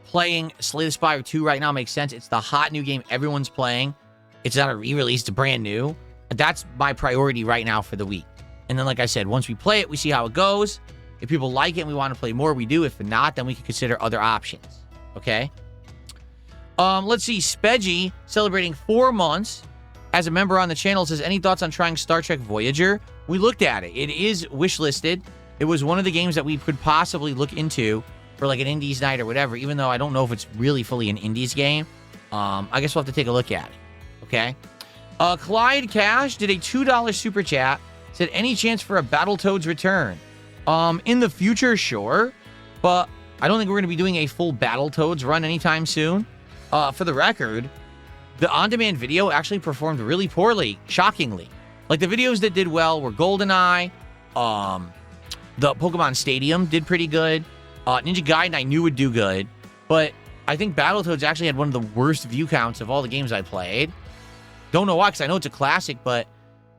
playing Slay the Spire 2 right now makes sense. It's the hot new game everyone's playing. It's not a re-release, it's brand new. That's my priority right now for the week. And then, like I said, once we play it, we see how it goes. If people like it and we want to play more, we do. If not, then we can consider other options. Okay? Let's see. Spedgy, celebrating 4 months as a member on the channel, says, any thoughts on trying Star Trek Voyager? We looked at it. It is wishlisted. It was one of the games that we could possibly look into for like an Indies night or whatever, even though I don't know if it's really fully an Indies game. I guess we'll have to take a look at it. Okay? Clyde Cash did a $2 super chat. Said, any chance for a Battletoads return? In the future, sure. But I don't think we're going to be doing a full Battletoads run anytime soon. For the record, the on-demand video actually performed really poorly, shockingly. Like, the videos that did well were GoldenEye. The Pokemon Stadium did pretty good. Ninja Gaiden I knew would do good. But I think Battletoads actually had one of the worst view counts of all the games I played. Don't know why, because I know it's a classic, but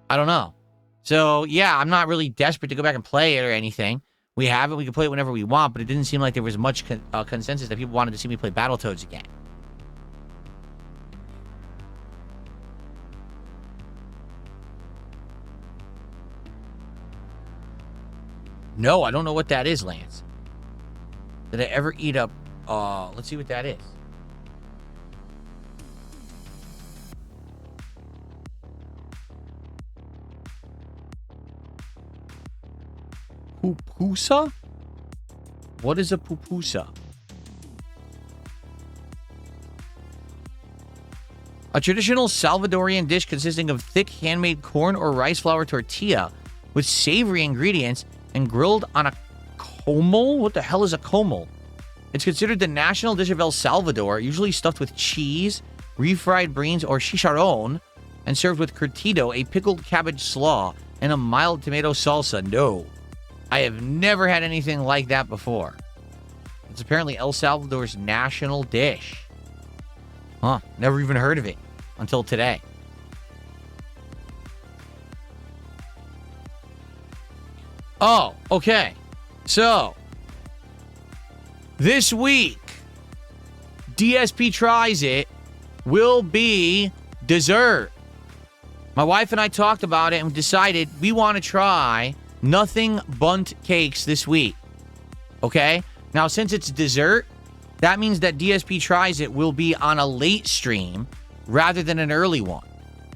I don't know. So, yeah, I'm not really desperate to go back and play it or anything. We have it. We can play it whenever we want, but it didn't seem like there was much consensus that people wanted to see me play Battletoads again. No, I don't know what that is, Lance. Did I ever eat up... let's see what that is. Pupusa? What is a pupusa? A traditional Salvadorian dish consisting of thick handmade corn or rice flour tortilla with savory ingredients and grilled on a comal? What the hell is a comal? It's considered the national dish of El Salvador, usually stuffed with cheese, refried beans, or chicharron, and served with curtido, a pickled cabbage slaw, and a mild tomato salsa. No. I have never had anything like that before. It's apparently El Salvador's national dish. Huh. Never even heard of it until today. Oh, okay. So, this week, DSP Tries It will be dessert. My wife and I talked about it and decided we want to try nothing bundt cakes this week. Okay? Now, since it's dessert, that means that DSP Tries It will be on a late stream rather than an early one.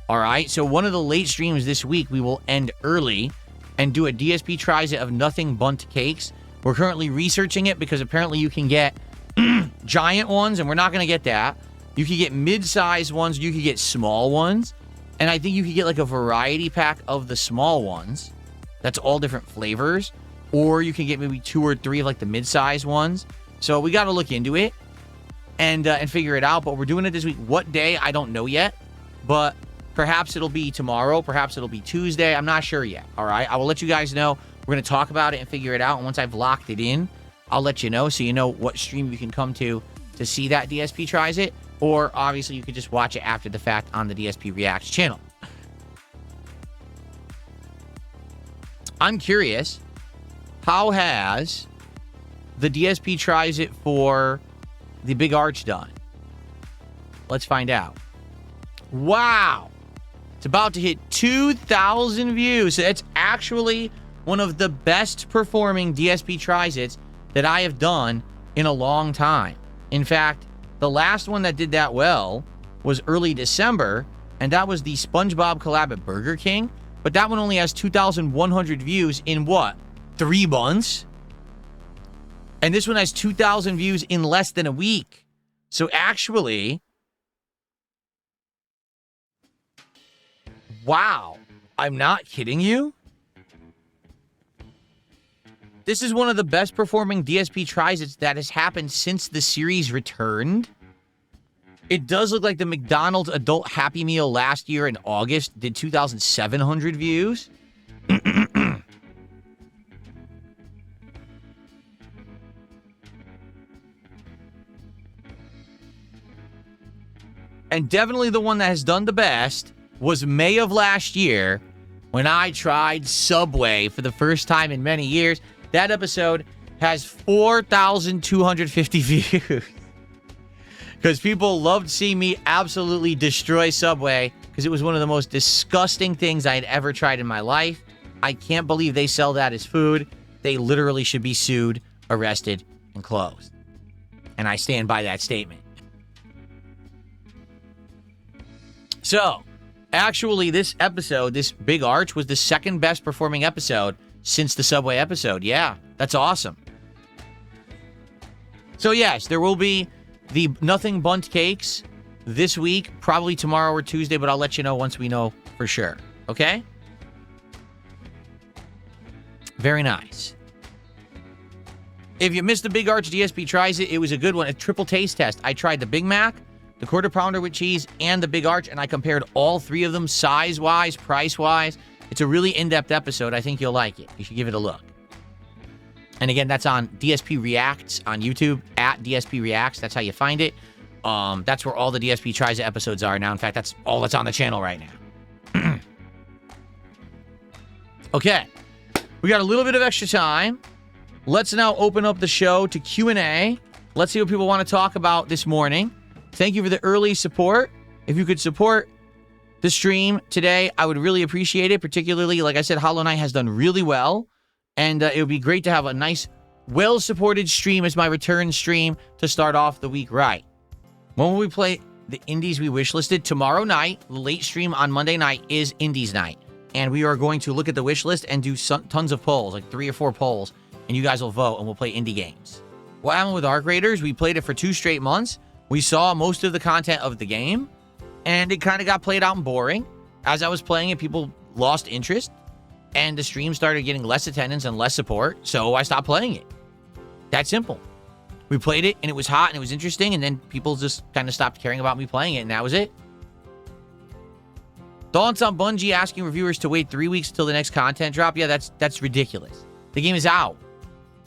All right? So one of the late streams this week, we will end early and do a DSP Tries It of nothing bundt cakes. We're currently researching it because apparently you can get giant ones, and we're not going to get that. You can get mid-sized ones. You can get small ones. And I think you could get like a variety pack of the small ones. That's all different flavors. Or you can get maybe 2 or 3 of like the mid-sized ones. So we got to look into it and figure it out. But we're doing it this week. What day? I don't know yet. But perhaps it'll be tomorrow. Perhaps it'll be Tuesday. I'm not sure yet. All right. I will let you guys know. We're going to talk about it and figure it out. And once I've locked it in, I'll let you know so you know what stream you can come to see that DSP Tries It. Or obviously you could just watch it after the fact on the DSP Reacts channel. I'm curious, how has the DSP Tries It for the Big Arch done? Let's find out. Wow. It's about to hit 2,000 views. So it's actually one of the best performing DSP Tries Its that I have done in a long time. In fact, the last one that did that well was early December, and that was the SpongeBob collab at Burger King. But that one only has 2,100 views in what? 3 months? And this one has 2,000 views in less than a week. So actually, wow, I'm not kidding you. This is one of the best performing DSP Tries It that has happened since the series returned. It does look like the McDonald's Adult Happy Meal last year in August did 2,700 views. And definitely the one that has done the best was May of last year when I tried Subway for the first time in many years. That episode has 4,250 views. Because people loved seeing me absolutely destroy Subway because it was one of the most disgusting things I had ever tried in my life. I can't believe they sell that as food. They literally should be sued, arrested, and closed. And I stand by that statement. So, actually, this episode, this Big Arch, was the second best performing episode since the Subway episode. Yeah, that's awesome. So, yes, there will be the Nothing Bundt Cakes this week, probably tomorrow or Tuesday, but I'll let you know once we know for sure. Okay? Very nice. If you missed the Big Arch DSP Tries It, it was a good one. A triple taste test. I tried the Big Mac, the Quarter Pounder with cheese, and the Big Arch, and I compared all three of them size-wise, price-wise. It's a really in-depth episode. I think you'll like it. You should give it a look. And again, that's on DSP Reacts on YouTube, at DSP Reacts. That's how you find it. That's where all the DSP Tries It episodes are now. In fact, that's all that's on the channel right now. Okay. We got a little bit of extra time. Let's now open up the show to Q&A. Let's see what people want to talk about this morning. Thank you for the early support. If you could support the stream today, I would really appreciate it. Particularly, like I said, Hollow Knight has done really well. And it would be great to have a nice, well-supported stream as my return stream to start off the week right. When will we play the indies we wishlisted? Tomorrow night, the late stream on Monday night is indies night. And we are going to look at the wish list and do tons of polls, like 3 or 4 polls. And you guys will vote, and we'll play indie games. What happened with Arc Raiders? We played it for 2 straight months. We saw most of the content of the game, and it kind of got played out and boring. As I was playing it, people lost interest. And the stream started getting less attendance and less support, so I stopped playing it. That simple. We played it, and it was hot, and it was interesting, and then people just kind of stopped caring about me playing it, and that was it. Thoughts on Bungie asking reviewers to wait 3 weeks until the next content drop? Yeah, that's ridiculous. The game is out.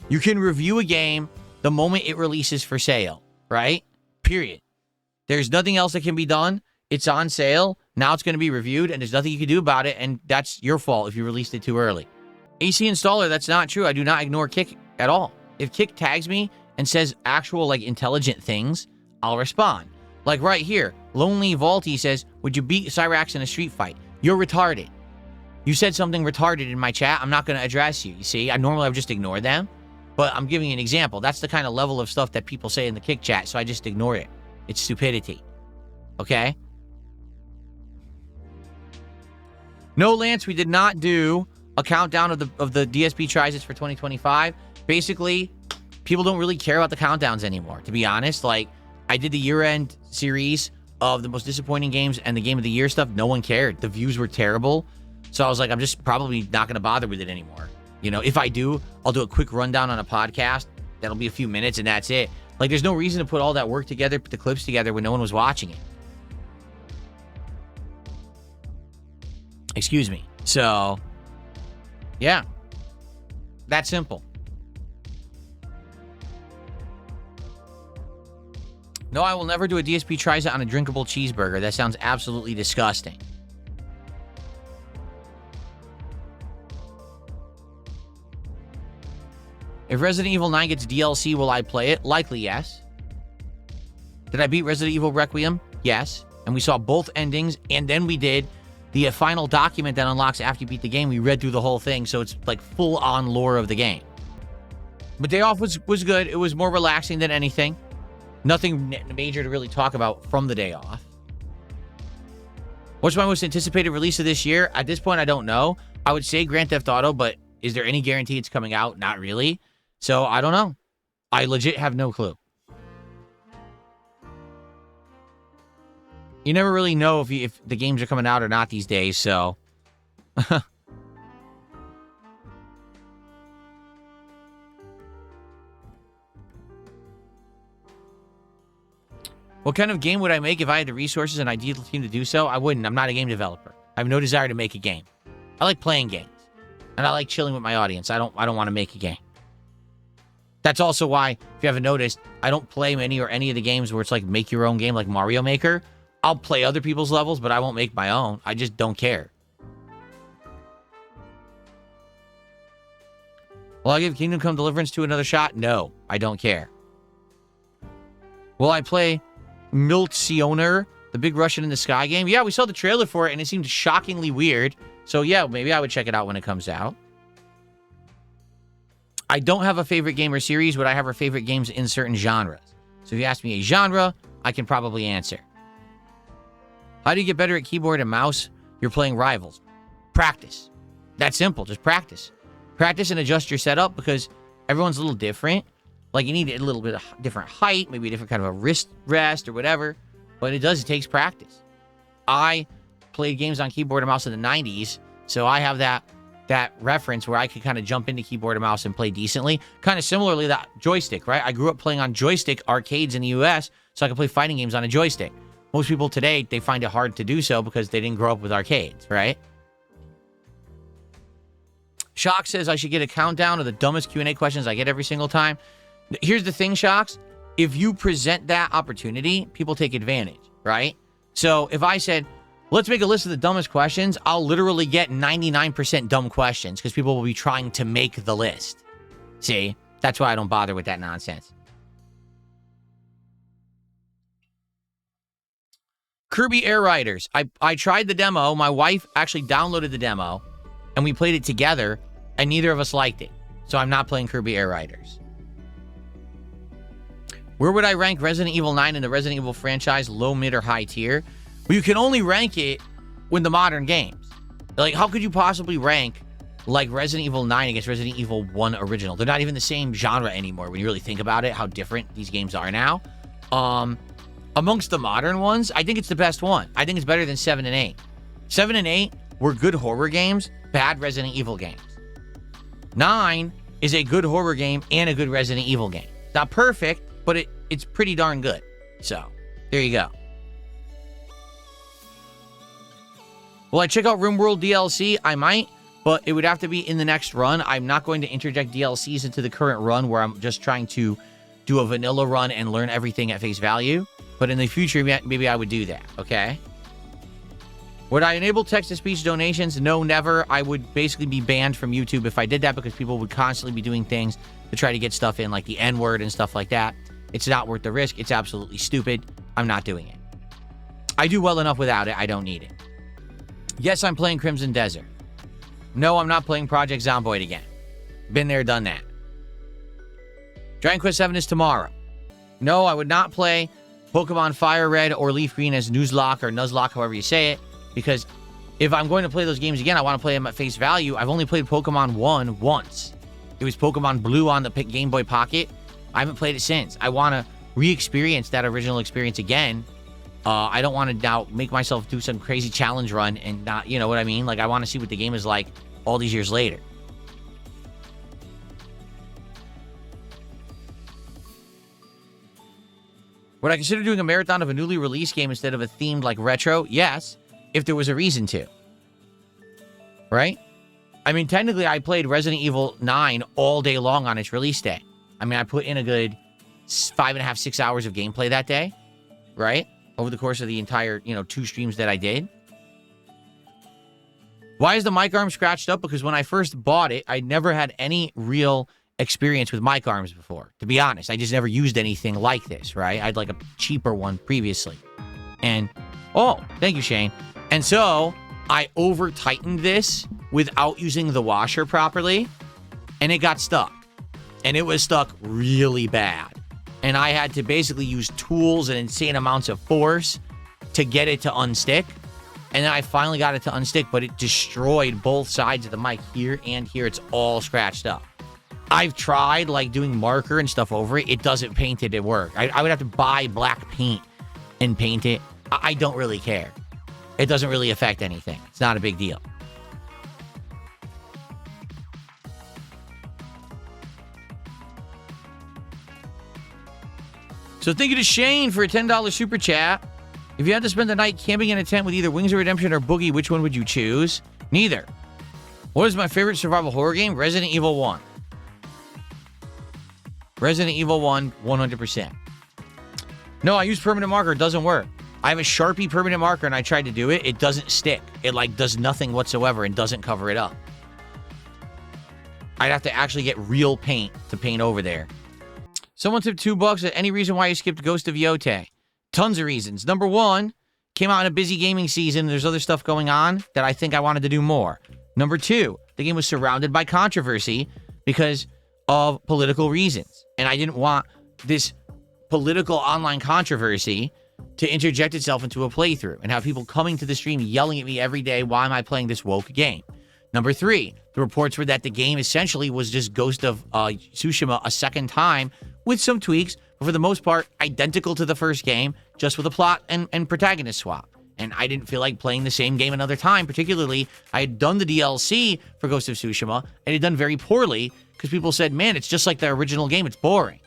You can review a game the moment it releases for sale, right? Period. There's nothing else that can be done. It's on sale. Now it's going to be reviewed, and there's nothing you can do about it, and that's your fault if you released it too early. AC installer, that's not true. I do not ignore Kick at all. If Kick tags me and says actual, like, intelligent things, I'll respond. Like right here, Lonely Vaulty says, would you beat Cyrax in a street fight? You're retarded. You said something retarded in my chat. I'm not going to address you. You see, I normally would just ignore them, but I'm giving you an example. That's the kind of level of stuff that people say in the Kick chat, so I just ignore it. It's stupidity. Okay? No, Lance, we did not do a countdown of the DSP Tries It for 2025. Basically, people don't really care about the countdowns anymore, to be honest. Like, I did the year-end series of the most disappointing games and the Game of the Year stuff. No one cared. The views were terrible. So I was like, I'm just probably not going to bother with it anymore. You know, if I do, I'll do a quick rundown on a podcast. That'll be a few minutes, and that's it. Like, there's no reason to put all that work together, put the clips together when no one was watching it. Excuse me. So, yeah. That simple. No, I will never do a DSP Tries It on a drinkable cheeseburger. That sounds absolutely disgusting. If Resident Evil 9 gets DLC, will I play it? Likely, yes. Did I beat Resident Evil Requiem? Yes. And we saw both endings, and then we did the final document that unlocks after you beat the game. We read through the whole thing, so it's like full-on lore of the game. But Day Off was good. It was more relaxing than anything. Nothing major to really talk about from the Day Off. What's my most anticipated release of this year? At this point, I don't know. I would say Grand Theft Auto, but is there any guarantee it's coming out? Not really. So, I don't know. I legit have no clue. You never really know if the games are coming out or not these days, so... What kind of game would I make if I had the resources and ideal team to do so? I wouldn't. I'm not a game developer. I have no desire to make a game. I like playing games. And I like chilling with my audience. I don't want to make a game. That's also why, if you haven't noticed, I don't play many or any of the games where it's like make your own game like Mario Maker I'll play other people's levels, but I won't make my own. I just don't care. Will I give Kingdom Come Deliverance 2 another shot? No, I don't care. Will I play Miltsioner, the big Russian in the Sky game? Yeah, we saw the trailer for it, and it seemed shockingly weird. So yeah, maybe I would check it out when it comes out. I don't have a favorite game or series, but I have our favorite games in certain genres. So if you ask me a genre, I can probably answer. How do you get better at keyboard and mouse? You're playing Rivals. Practice. That's simple. Just practice. Practice and adjust your setup because everyone's a little different. Like, you need a little bit of different height, maybe a different kind of a wrist rest or whatever. But it takes practice. I played games on keyboard and mouse in the 90s, so I have that reference where I could kind of jump into keyboard and mouse and play decently. Kind of similarly, that joystick, right? I grew up playing on joystick arcades in the US, so I could play fighting games on a joystick. Most people today, they find it hard to do so because they didn't grow up with arcades, right? Shock says I should get a countdown of the dumbest Q&A questions I get every single time. Here's the thing, Shocks. If you present that opportunity, people take advantage, right? So if I said, let's make a list of the dumbest questions, I'll literally get 99% dumb questions because people will be trying to make the list. See? That's why I don't bother with that nonsense. Kirby Air Riders. I tried the demo. My wife actually downloaded the demo, and we played it together, and neither of us liked it. So I'm not playing Kirby Air Riders. Where would I rank Resident Evil 9 in the Resident Evil franchise? Low, mid, or high tier? Well, you can only rank it with the modern games. Like, how could you possibly rank, like, Resident Evil 9 against Resident Evil 1 original? They're not even the same genre anymore when you really think about it, how different these games are now. Amongst the modern ones, I think it's the best one. I think it's better than 7 and 8. 7 and 8 were good horror games, bad Resident Evil games. 9 is a good horror game and a good Resident Evil game. Not perfect, but it's pretty darn good. So, there you go. Will I check out RimWorld DLC? I might, but it would have to be in the next run. I'm not going to interject DLCs into the current run where I'm just trying to do a vanilla run and learn everything at face value. But in the future, maybe I would do that, okay? Would I enable text-to-speech donations? No, never. I would basically be banned from YouTube if I did that because people would constantly be doing things to try to get stuff in, like the N-word and stuff like that. It's not worth the risk. It's absolutely stupid. I'm not doing it. I do well enough without it. I don't need it. Yes, I'm playing Crimson Desert. No, I'm not playing Project Zomboid again. Been there, done that. Dragon Quest 7 is tomorrow. No, I would not play Pokemon Fire Red or Leaf Green as Nuzlocke or Nuzlocke, however you say it, because if I'm going to play those games again, I want to play them at face value. I've only played Pokemon 1 once. It was Pokemon Blue on the Game Boy Pocket. I haven't played it since. I want to re-experience that original experience again. I don't want to now make myself do some crazy challenge run and not, you know what I mean? Like, I want to see what the game is like all these years later. Would I consider doing a marathon of a newly released game instead of a themed like retro? Yes, if there was a reason to. Right? I mean, technically, I played Resident Evil 9 all day long on its release day. I mean, I put in a good 5.5, 6 hours of gameplay that day. Right? Over the course of the entire, 2 streams that I did. Why is the mic arm scratched up? Because when I first bought it, I never had any real experience with mic arms before. To be honest, I just never used anything like this, right? I had like a cheaper one previously. And, oh, thank you, Shane. And so I over-tightened this without using the washer properly, and it got stuck. And it was stuck really bad. And I had to basically use tools and insane amounts of force to get it to unstick. And then I finally got it to unstick, but it destroyed both sides of the mic here and here. It's all scratched up. I've tried, like, doing marker and stuff over it. It doesn't paint it at work. I would have to buy black paint and paint it. I don't really care. It doesn't really affect anything. It's not a big deal. So thank you to Shane for a $10 super chat. If you had to spend the night camping in a tent with either Wings of Redemption or Boogie, which one would you choose? Neither. What is my favorite survival horror game? Resident Evil 1. Resident Evil 1, 100%. No, I use permanent marker. It doesn't work. I have a Sharpie permanent marker and I tried to do it. It doesn't stick. It like does nothing whatsoever and doesn't cover it up. I'd have to actually get real paint to paint over there. Someone tipped $2. Any reason why you skipped Ghost of Yotei? Tons of reasons. Number one, came out in a busy gaming season. There's other stuff going on that I think I wanted to do more. Number two, the game was surrounded by controversy because of political reasons. And I didn't want this political online controversy to interject itself into a playthrough and have people coming to the stream yelling at me every day, why am I playing this woke game? Number three, the reports were that the game essentially was just Ghost of Tsushima a second time with some tweaks, but for the most part, identical to the first game, just with a plot and protagonist swap. And I didn't feel like playing the same game another time, particularly I had done the DLC for Ghost of Tsushima, and it had done very poorly because people said, man, it's just like the original game, it's boring.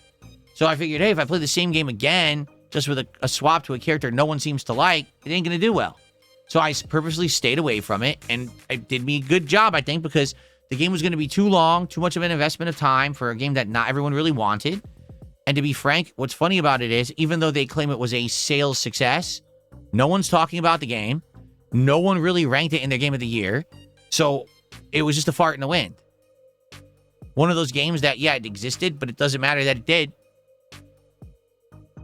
So I figured, hey, if I play the same game again, just with a swap to a character no one seems to like, it ain't going to do well. So I purposely stayed away from it, and it did me a good job, I think, because the game was going to be too long, too much of an investment of time for a game that not everyone really wanted. And to be frank, what's funny about it is, even though they claim it was a sales success, no one's talking about the game. No one really ranked it in their game of the year. So it was just a fart in the wind. One of those games that, yeah, it existed, but it doesn't matter that it did.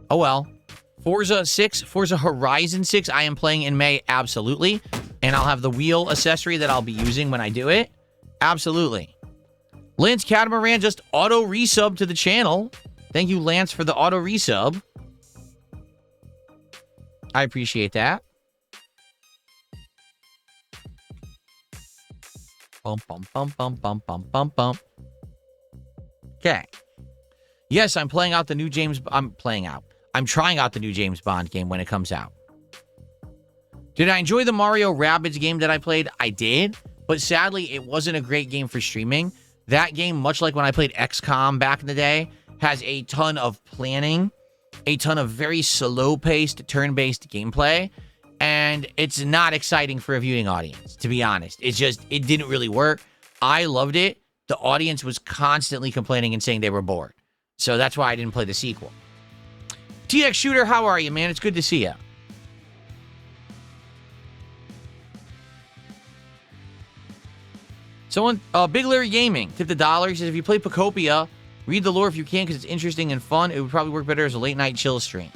Oh, well. Forza Horizon 6, I am playing in May, absolutely. And I'll have the wheel accessory that I'll be using when I do it. Absolutely. Lance Catamaran just auto resub to the channel. Thank you, Lance, for the auto resub. I appreciate that. Bum, bum, bum, bum, bum, bum, bum, bum. Okay. Yes, I'm trying out the new James Bond game when it comes out. Did I enjoy the Mario Rabbids game that I played? I did, but sadly, it wasn't a great game for streaming. That game, much like when I played XCOM back in the day, has a ton of planning, a ton of very slow-paced, turn-based gameplay, and it's not exciting for a viewing audience, to be honest. It didn't really work. I loved it. The audience was constantly complaining and saying they were bored. So that's why I didn't play the sequel. TX Shooter, how are you, man? It's good to see you. Someone, Big Larry Gaming, tipped $1. He says, if you play Pacopia, read the lore if you can because it's interesting and fun. It would probably work better as a late-night chill stream.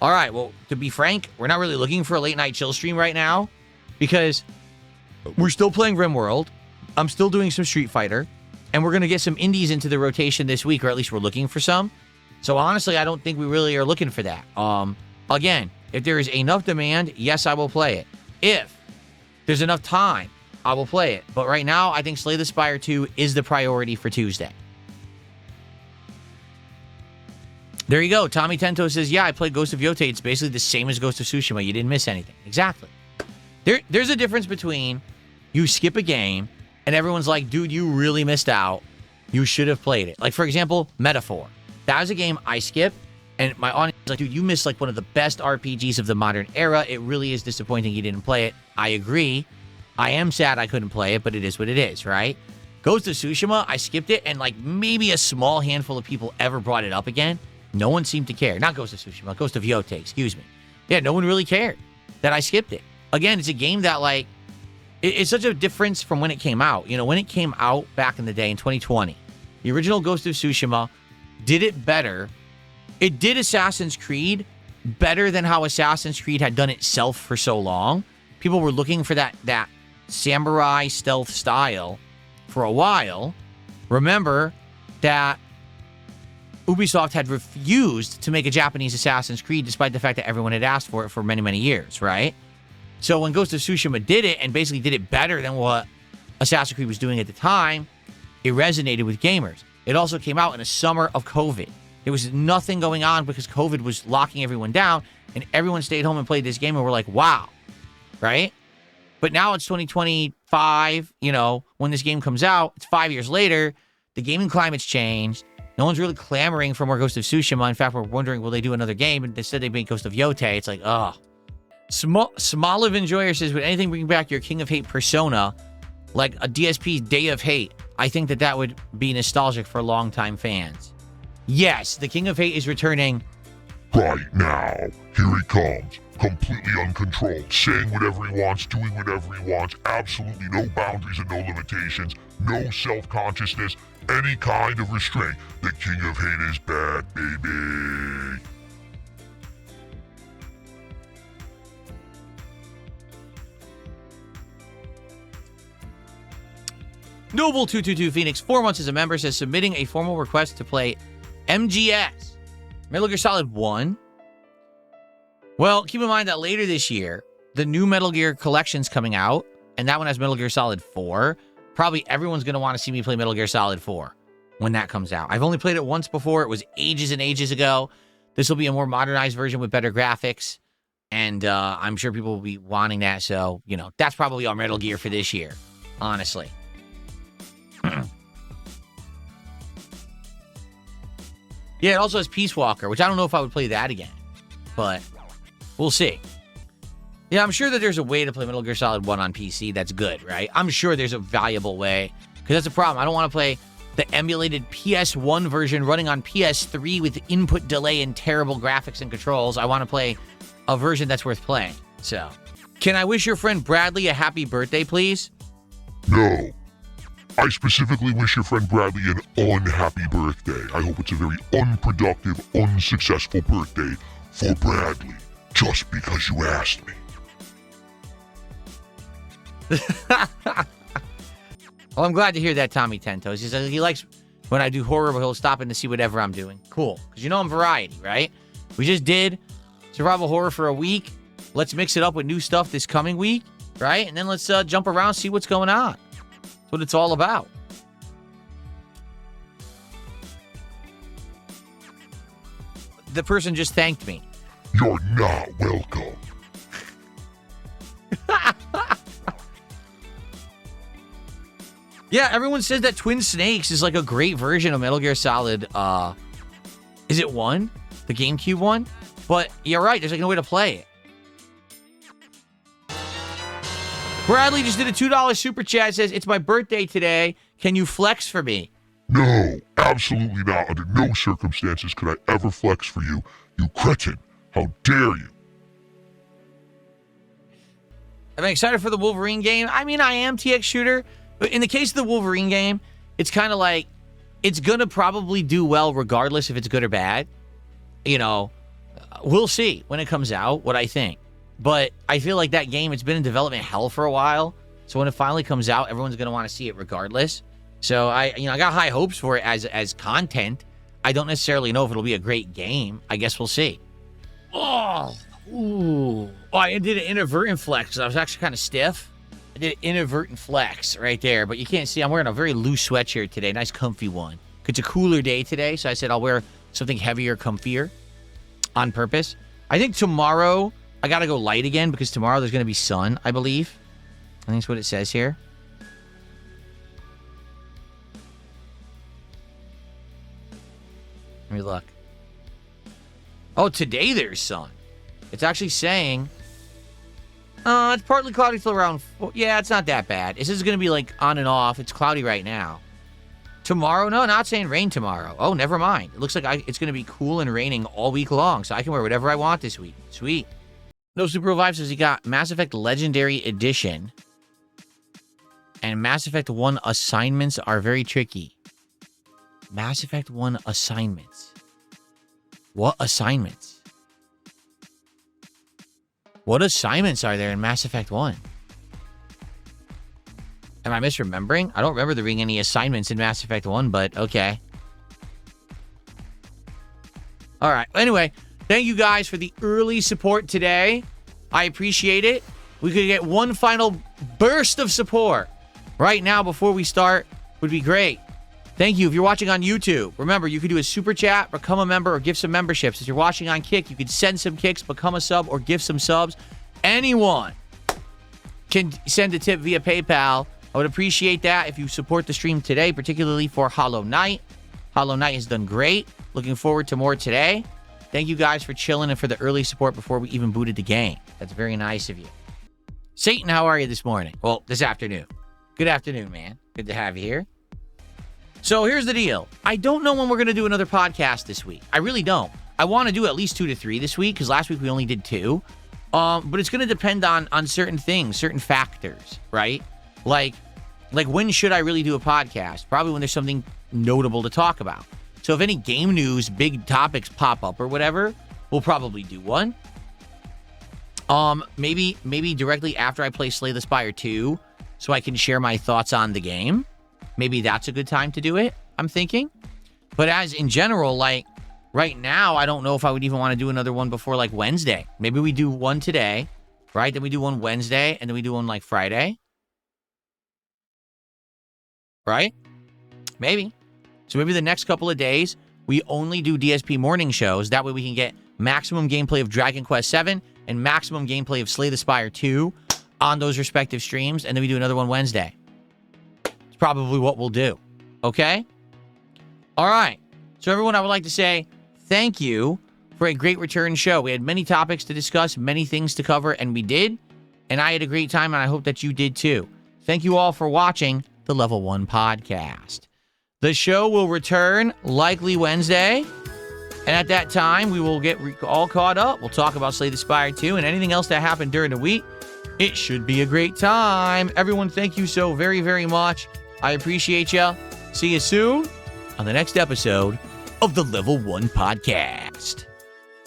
All right, well, to be frank, we're not really looking for a late-night chill stream right now because we're still playing RimWorld. I'm still doing some Street Fighter, and we're going to get some indies into the rotation this week, or at least we're looking for some. So honestly, I don't think we really are looking for that. Again, if there is enough demand, yes, I will play it. If there's enough time, I will play it. But right now, I think Slay the Spire 2 is the priority for Tuesday. There you go. Tommy Tento says, yeah, I played Ghost of Yotei. It's basically the same as Ghost of Tsushima. You didn't miss anything. Exactly. There's a difference between you skip a game and everyone's like, dude, you really missed out. You should have played it. Like, for example, Metaphor. That was a game I skipped, and my audience was like, dude, you missed like one of the best RPGs of the modern era. It really is disappointing you didn't play it. I agree. I am sad I couldn't play it, but it is what it is, right? Ghost of Tsushima, I skipped it, and like maybe a small handful of people ever brought it up again. No one seemed to care. Not Ghost of Tsushima, Ghost of Yotei, excuse me. Yeah, no one really cared that I skipped it. Again, it's a game that like, it's such a difference from when it came out. You know, when it came out back in the day in 2020, the original Ghost of Tsushima did it better. It did Assassin's Creed better than how Assassin's Creed had done itself for so long. People were looking for that samurai stealth style for a while. Remember that Ubisoft had refused to make a Japanese Assassin's Creed despite the fact that everyone had asked for it for many, many years, right? So when Ghost of Tsushima did it and basically did it better than what Assassin's Creed was doing at the time, it resonated with gamers. It also came out in the summer of COVID. There was nothing going on because COVID was locking everyone down, and everyone stayed home and played this game, and we're like, wow, right? But now it's 2025, you know, when this game comes out, it's 5 years later, the gaming climate's changed. No one's really clamoring for more Ghost of Tsushima. In fact, we're wondering, will they do another game? And instead they made Ghost of Yotei. It's like, ugh. Smoliv Enjoyer says, would anything bring back your King of Hate persona, like a DSP Day of Hate? I think that would be nostalgic for longtime fans. Yes, the King of Hate is returning Right now, here he comes, completely uncontrolled, saying whatever he wants, doing whatever he wants, absolutely no boundaries and no limitations, no self-consciousness, any kind of restraint. The King of Hate is back, baby. Noble222 Phoenix, 4 months as a member, says submitting a formal request to play MGS. Metal Gear Solid 1. Well, keep in mind that later this year, the new Metal Gear collection's coming out, and that one has Metal Gear Solid 4. Probably everyone's going to want to see me play Metal Gear Solid 4 when that comes out. I've only played it once before. It was ages and ages ago. This will be a more modernized version with better graphics, and I'm sure people will be wanting that. So, you know, that's probably our Metal Gear for this year, honestly. Yeah, it also has Peace Walker, which I don't know if I would play that again, but we'll see. Yeah, I'm sure that there's a way to play Metal Gear Solid 1 on PC that's good, right? I'm sure there's a valuable way, because that's a problem. I don't want to play the emulated PS1 version running on PS3 with input delay and terrible graphics and controls. I want to play a version that's worth playing. So, can I wish your friend Bradley a happy birthday, please? No. I specifically wish your friend Bradley an unhappy birthday. I hope it's a very unproductive, unsuccessful birthday for Bradley, just because you asked me. Well, I'm glad to hear that, Tommy Tentos. He says he likes when I do horror, but he'll stop in to see whatever I'm doing. Cool. Because you know I'm variety, right? We just did survival horror for a week. Let's mix it up with new stuff this coming week, right? And then let's jump around, see what's going on. That's what it's all about. The person just thanked me. You're not welcome. Yeah, everyone says that Twin Snakes is like a great version of Metal Gear Solid. Is it 1? The GameCube one? But you're right, there's like no way to play it. Bradley just did a $2 super chat. Says, it's my birthday today. Can you flex for me? No, absolutely not. Under no circumstances could I ever flex for you, you cretin. How dare you? Am I excited for the Wolverine game? I mean, I am, TX Shooter. But in the case of the Wolverine game, it's kind of like, it's going to probably do well regardless if it's good or bad. You know, we'll see when it comes out what I think. But I feel like that game, it's been in development hell for a while. So when it finally comes out, everyone's going to want to see it regardless. So I got high hopes for it as content. I don't necessarily know if it'll be a great game. I guess we'll see. Oh, I did an inadvertent flex. I was actually kind of stiff. I did an inadvertent flex right there. But you can't see, I'm wearing a very loose sweatshirt today. Nice comfy one. It's a cooler day today. So I said I'll wear something heavier, comfier on purpose. I think tomorrow I got to go light again because tomorrow there's going to be sun, I believe. I think that's what it says here. Let me look. Oh, today there's sun. It's actually saying... it's partly cloudy till around... Yeah, it's not that bad. This is going to be like on and off. It's cloudy right now. Tomorrow? No, not saying rain tomorrow. Oh, never mind. It looks like it's going to be cool and raining all week long, so I can wear whatever I want this week. Sweet. No Super Revive says he got Mass Effect Legendary Edition. And Mass Effect 1 assignments are very tricky. Mass Effect 1 assignments. What assignments? What assignments are there in Mass Effect 1? Am I misremembering? I don't remember there being any assignments in Mass Effect 1, but okay. All right. Anyway, thank you guys for the early support today. I appreciate it. We could get one final burst of support right now before we start. Would be great. Thank you. If you're watching on YouTube, remember, you could do a super chat, become a member, or give some memberships. If you're watching on Kick, you could send some kicks, become a sub, or give some subs. Anyone can send a tip via PayPal. I would appreciate that if you support the stream today, particularly for Hollow Knight. Hollow Knight has done great. Looking forward to more today. Thank you guys for chilling and for the early support before we even booted the game. That's very nice of you. Satan, how are you this morning? Well, this afternoon. Good afternoon, man. Good to have you here. So here's the deal. I don't know when we're going to do another podcast this week. I really don't. I want to do at least 2 to 3 this week because last week we only did 2. But it's going to depend on certain things, certain factors, right? Like when should I really do a podcast? Probably when there's something notable to talk about. So if any game news, big topics pop up or whatever, we'll probably do one. Maybe directly after I play Slay the Spire 2, so I can share my thoughts on the game. Maybe that's a good time to do it, I'm thinking. But as in general, like, right now, I don't know if I would even want to do another one before, like, Wednesday. Maybe we do one today, right? Then we do one Wednesday, and then we do one, like, Friday. Right? Maybe. So maybe the next couple of days, we only do DSP morning shows. That way we can get maximum gameplay of Dragon Quest VII and maximum gameplay of Slay the Spire 2 on those respective streams, and then we do another one Wednesday. It's probably what we'll do. Okay? All right. So everyone, I would like to say thank you for a great return show. We had many topics to discuss, many things to cover, and we did. And I had a great time, and I hope that you did too. Thank you all for watching the Level 1 Podcast. The show will return likely Wednesday. And at that time, we will get all caught up. We'll talk about Slay the Spire 2 and anything else that happened during the week. It should be a great time. Everyone, thank you so very, very much. I appreciate you. See you soon on the next episode of the Level 1 Podcast.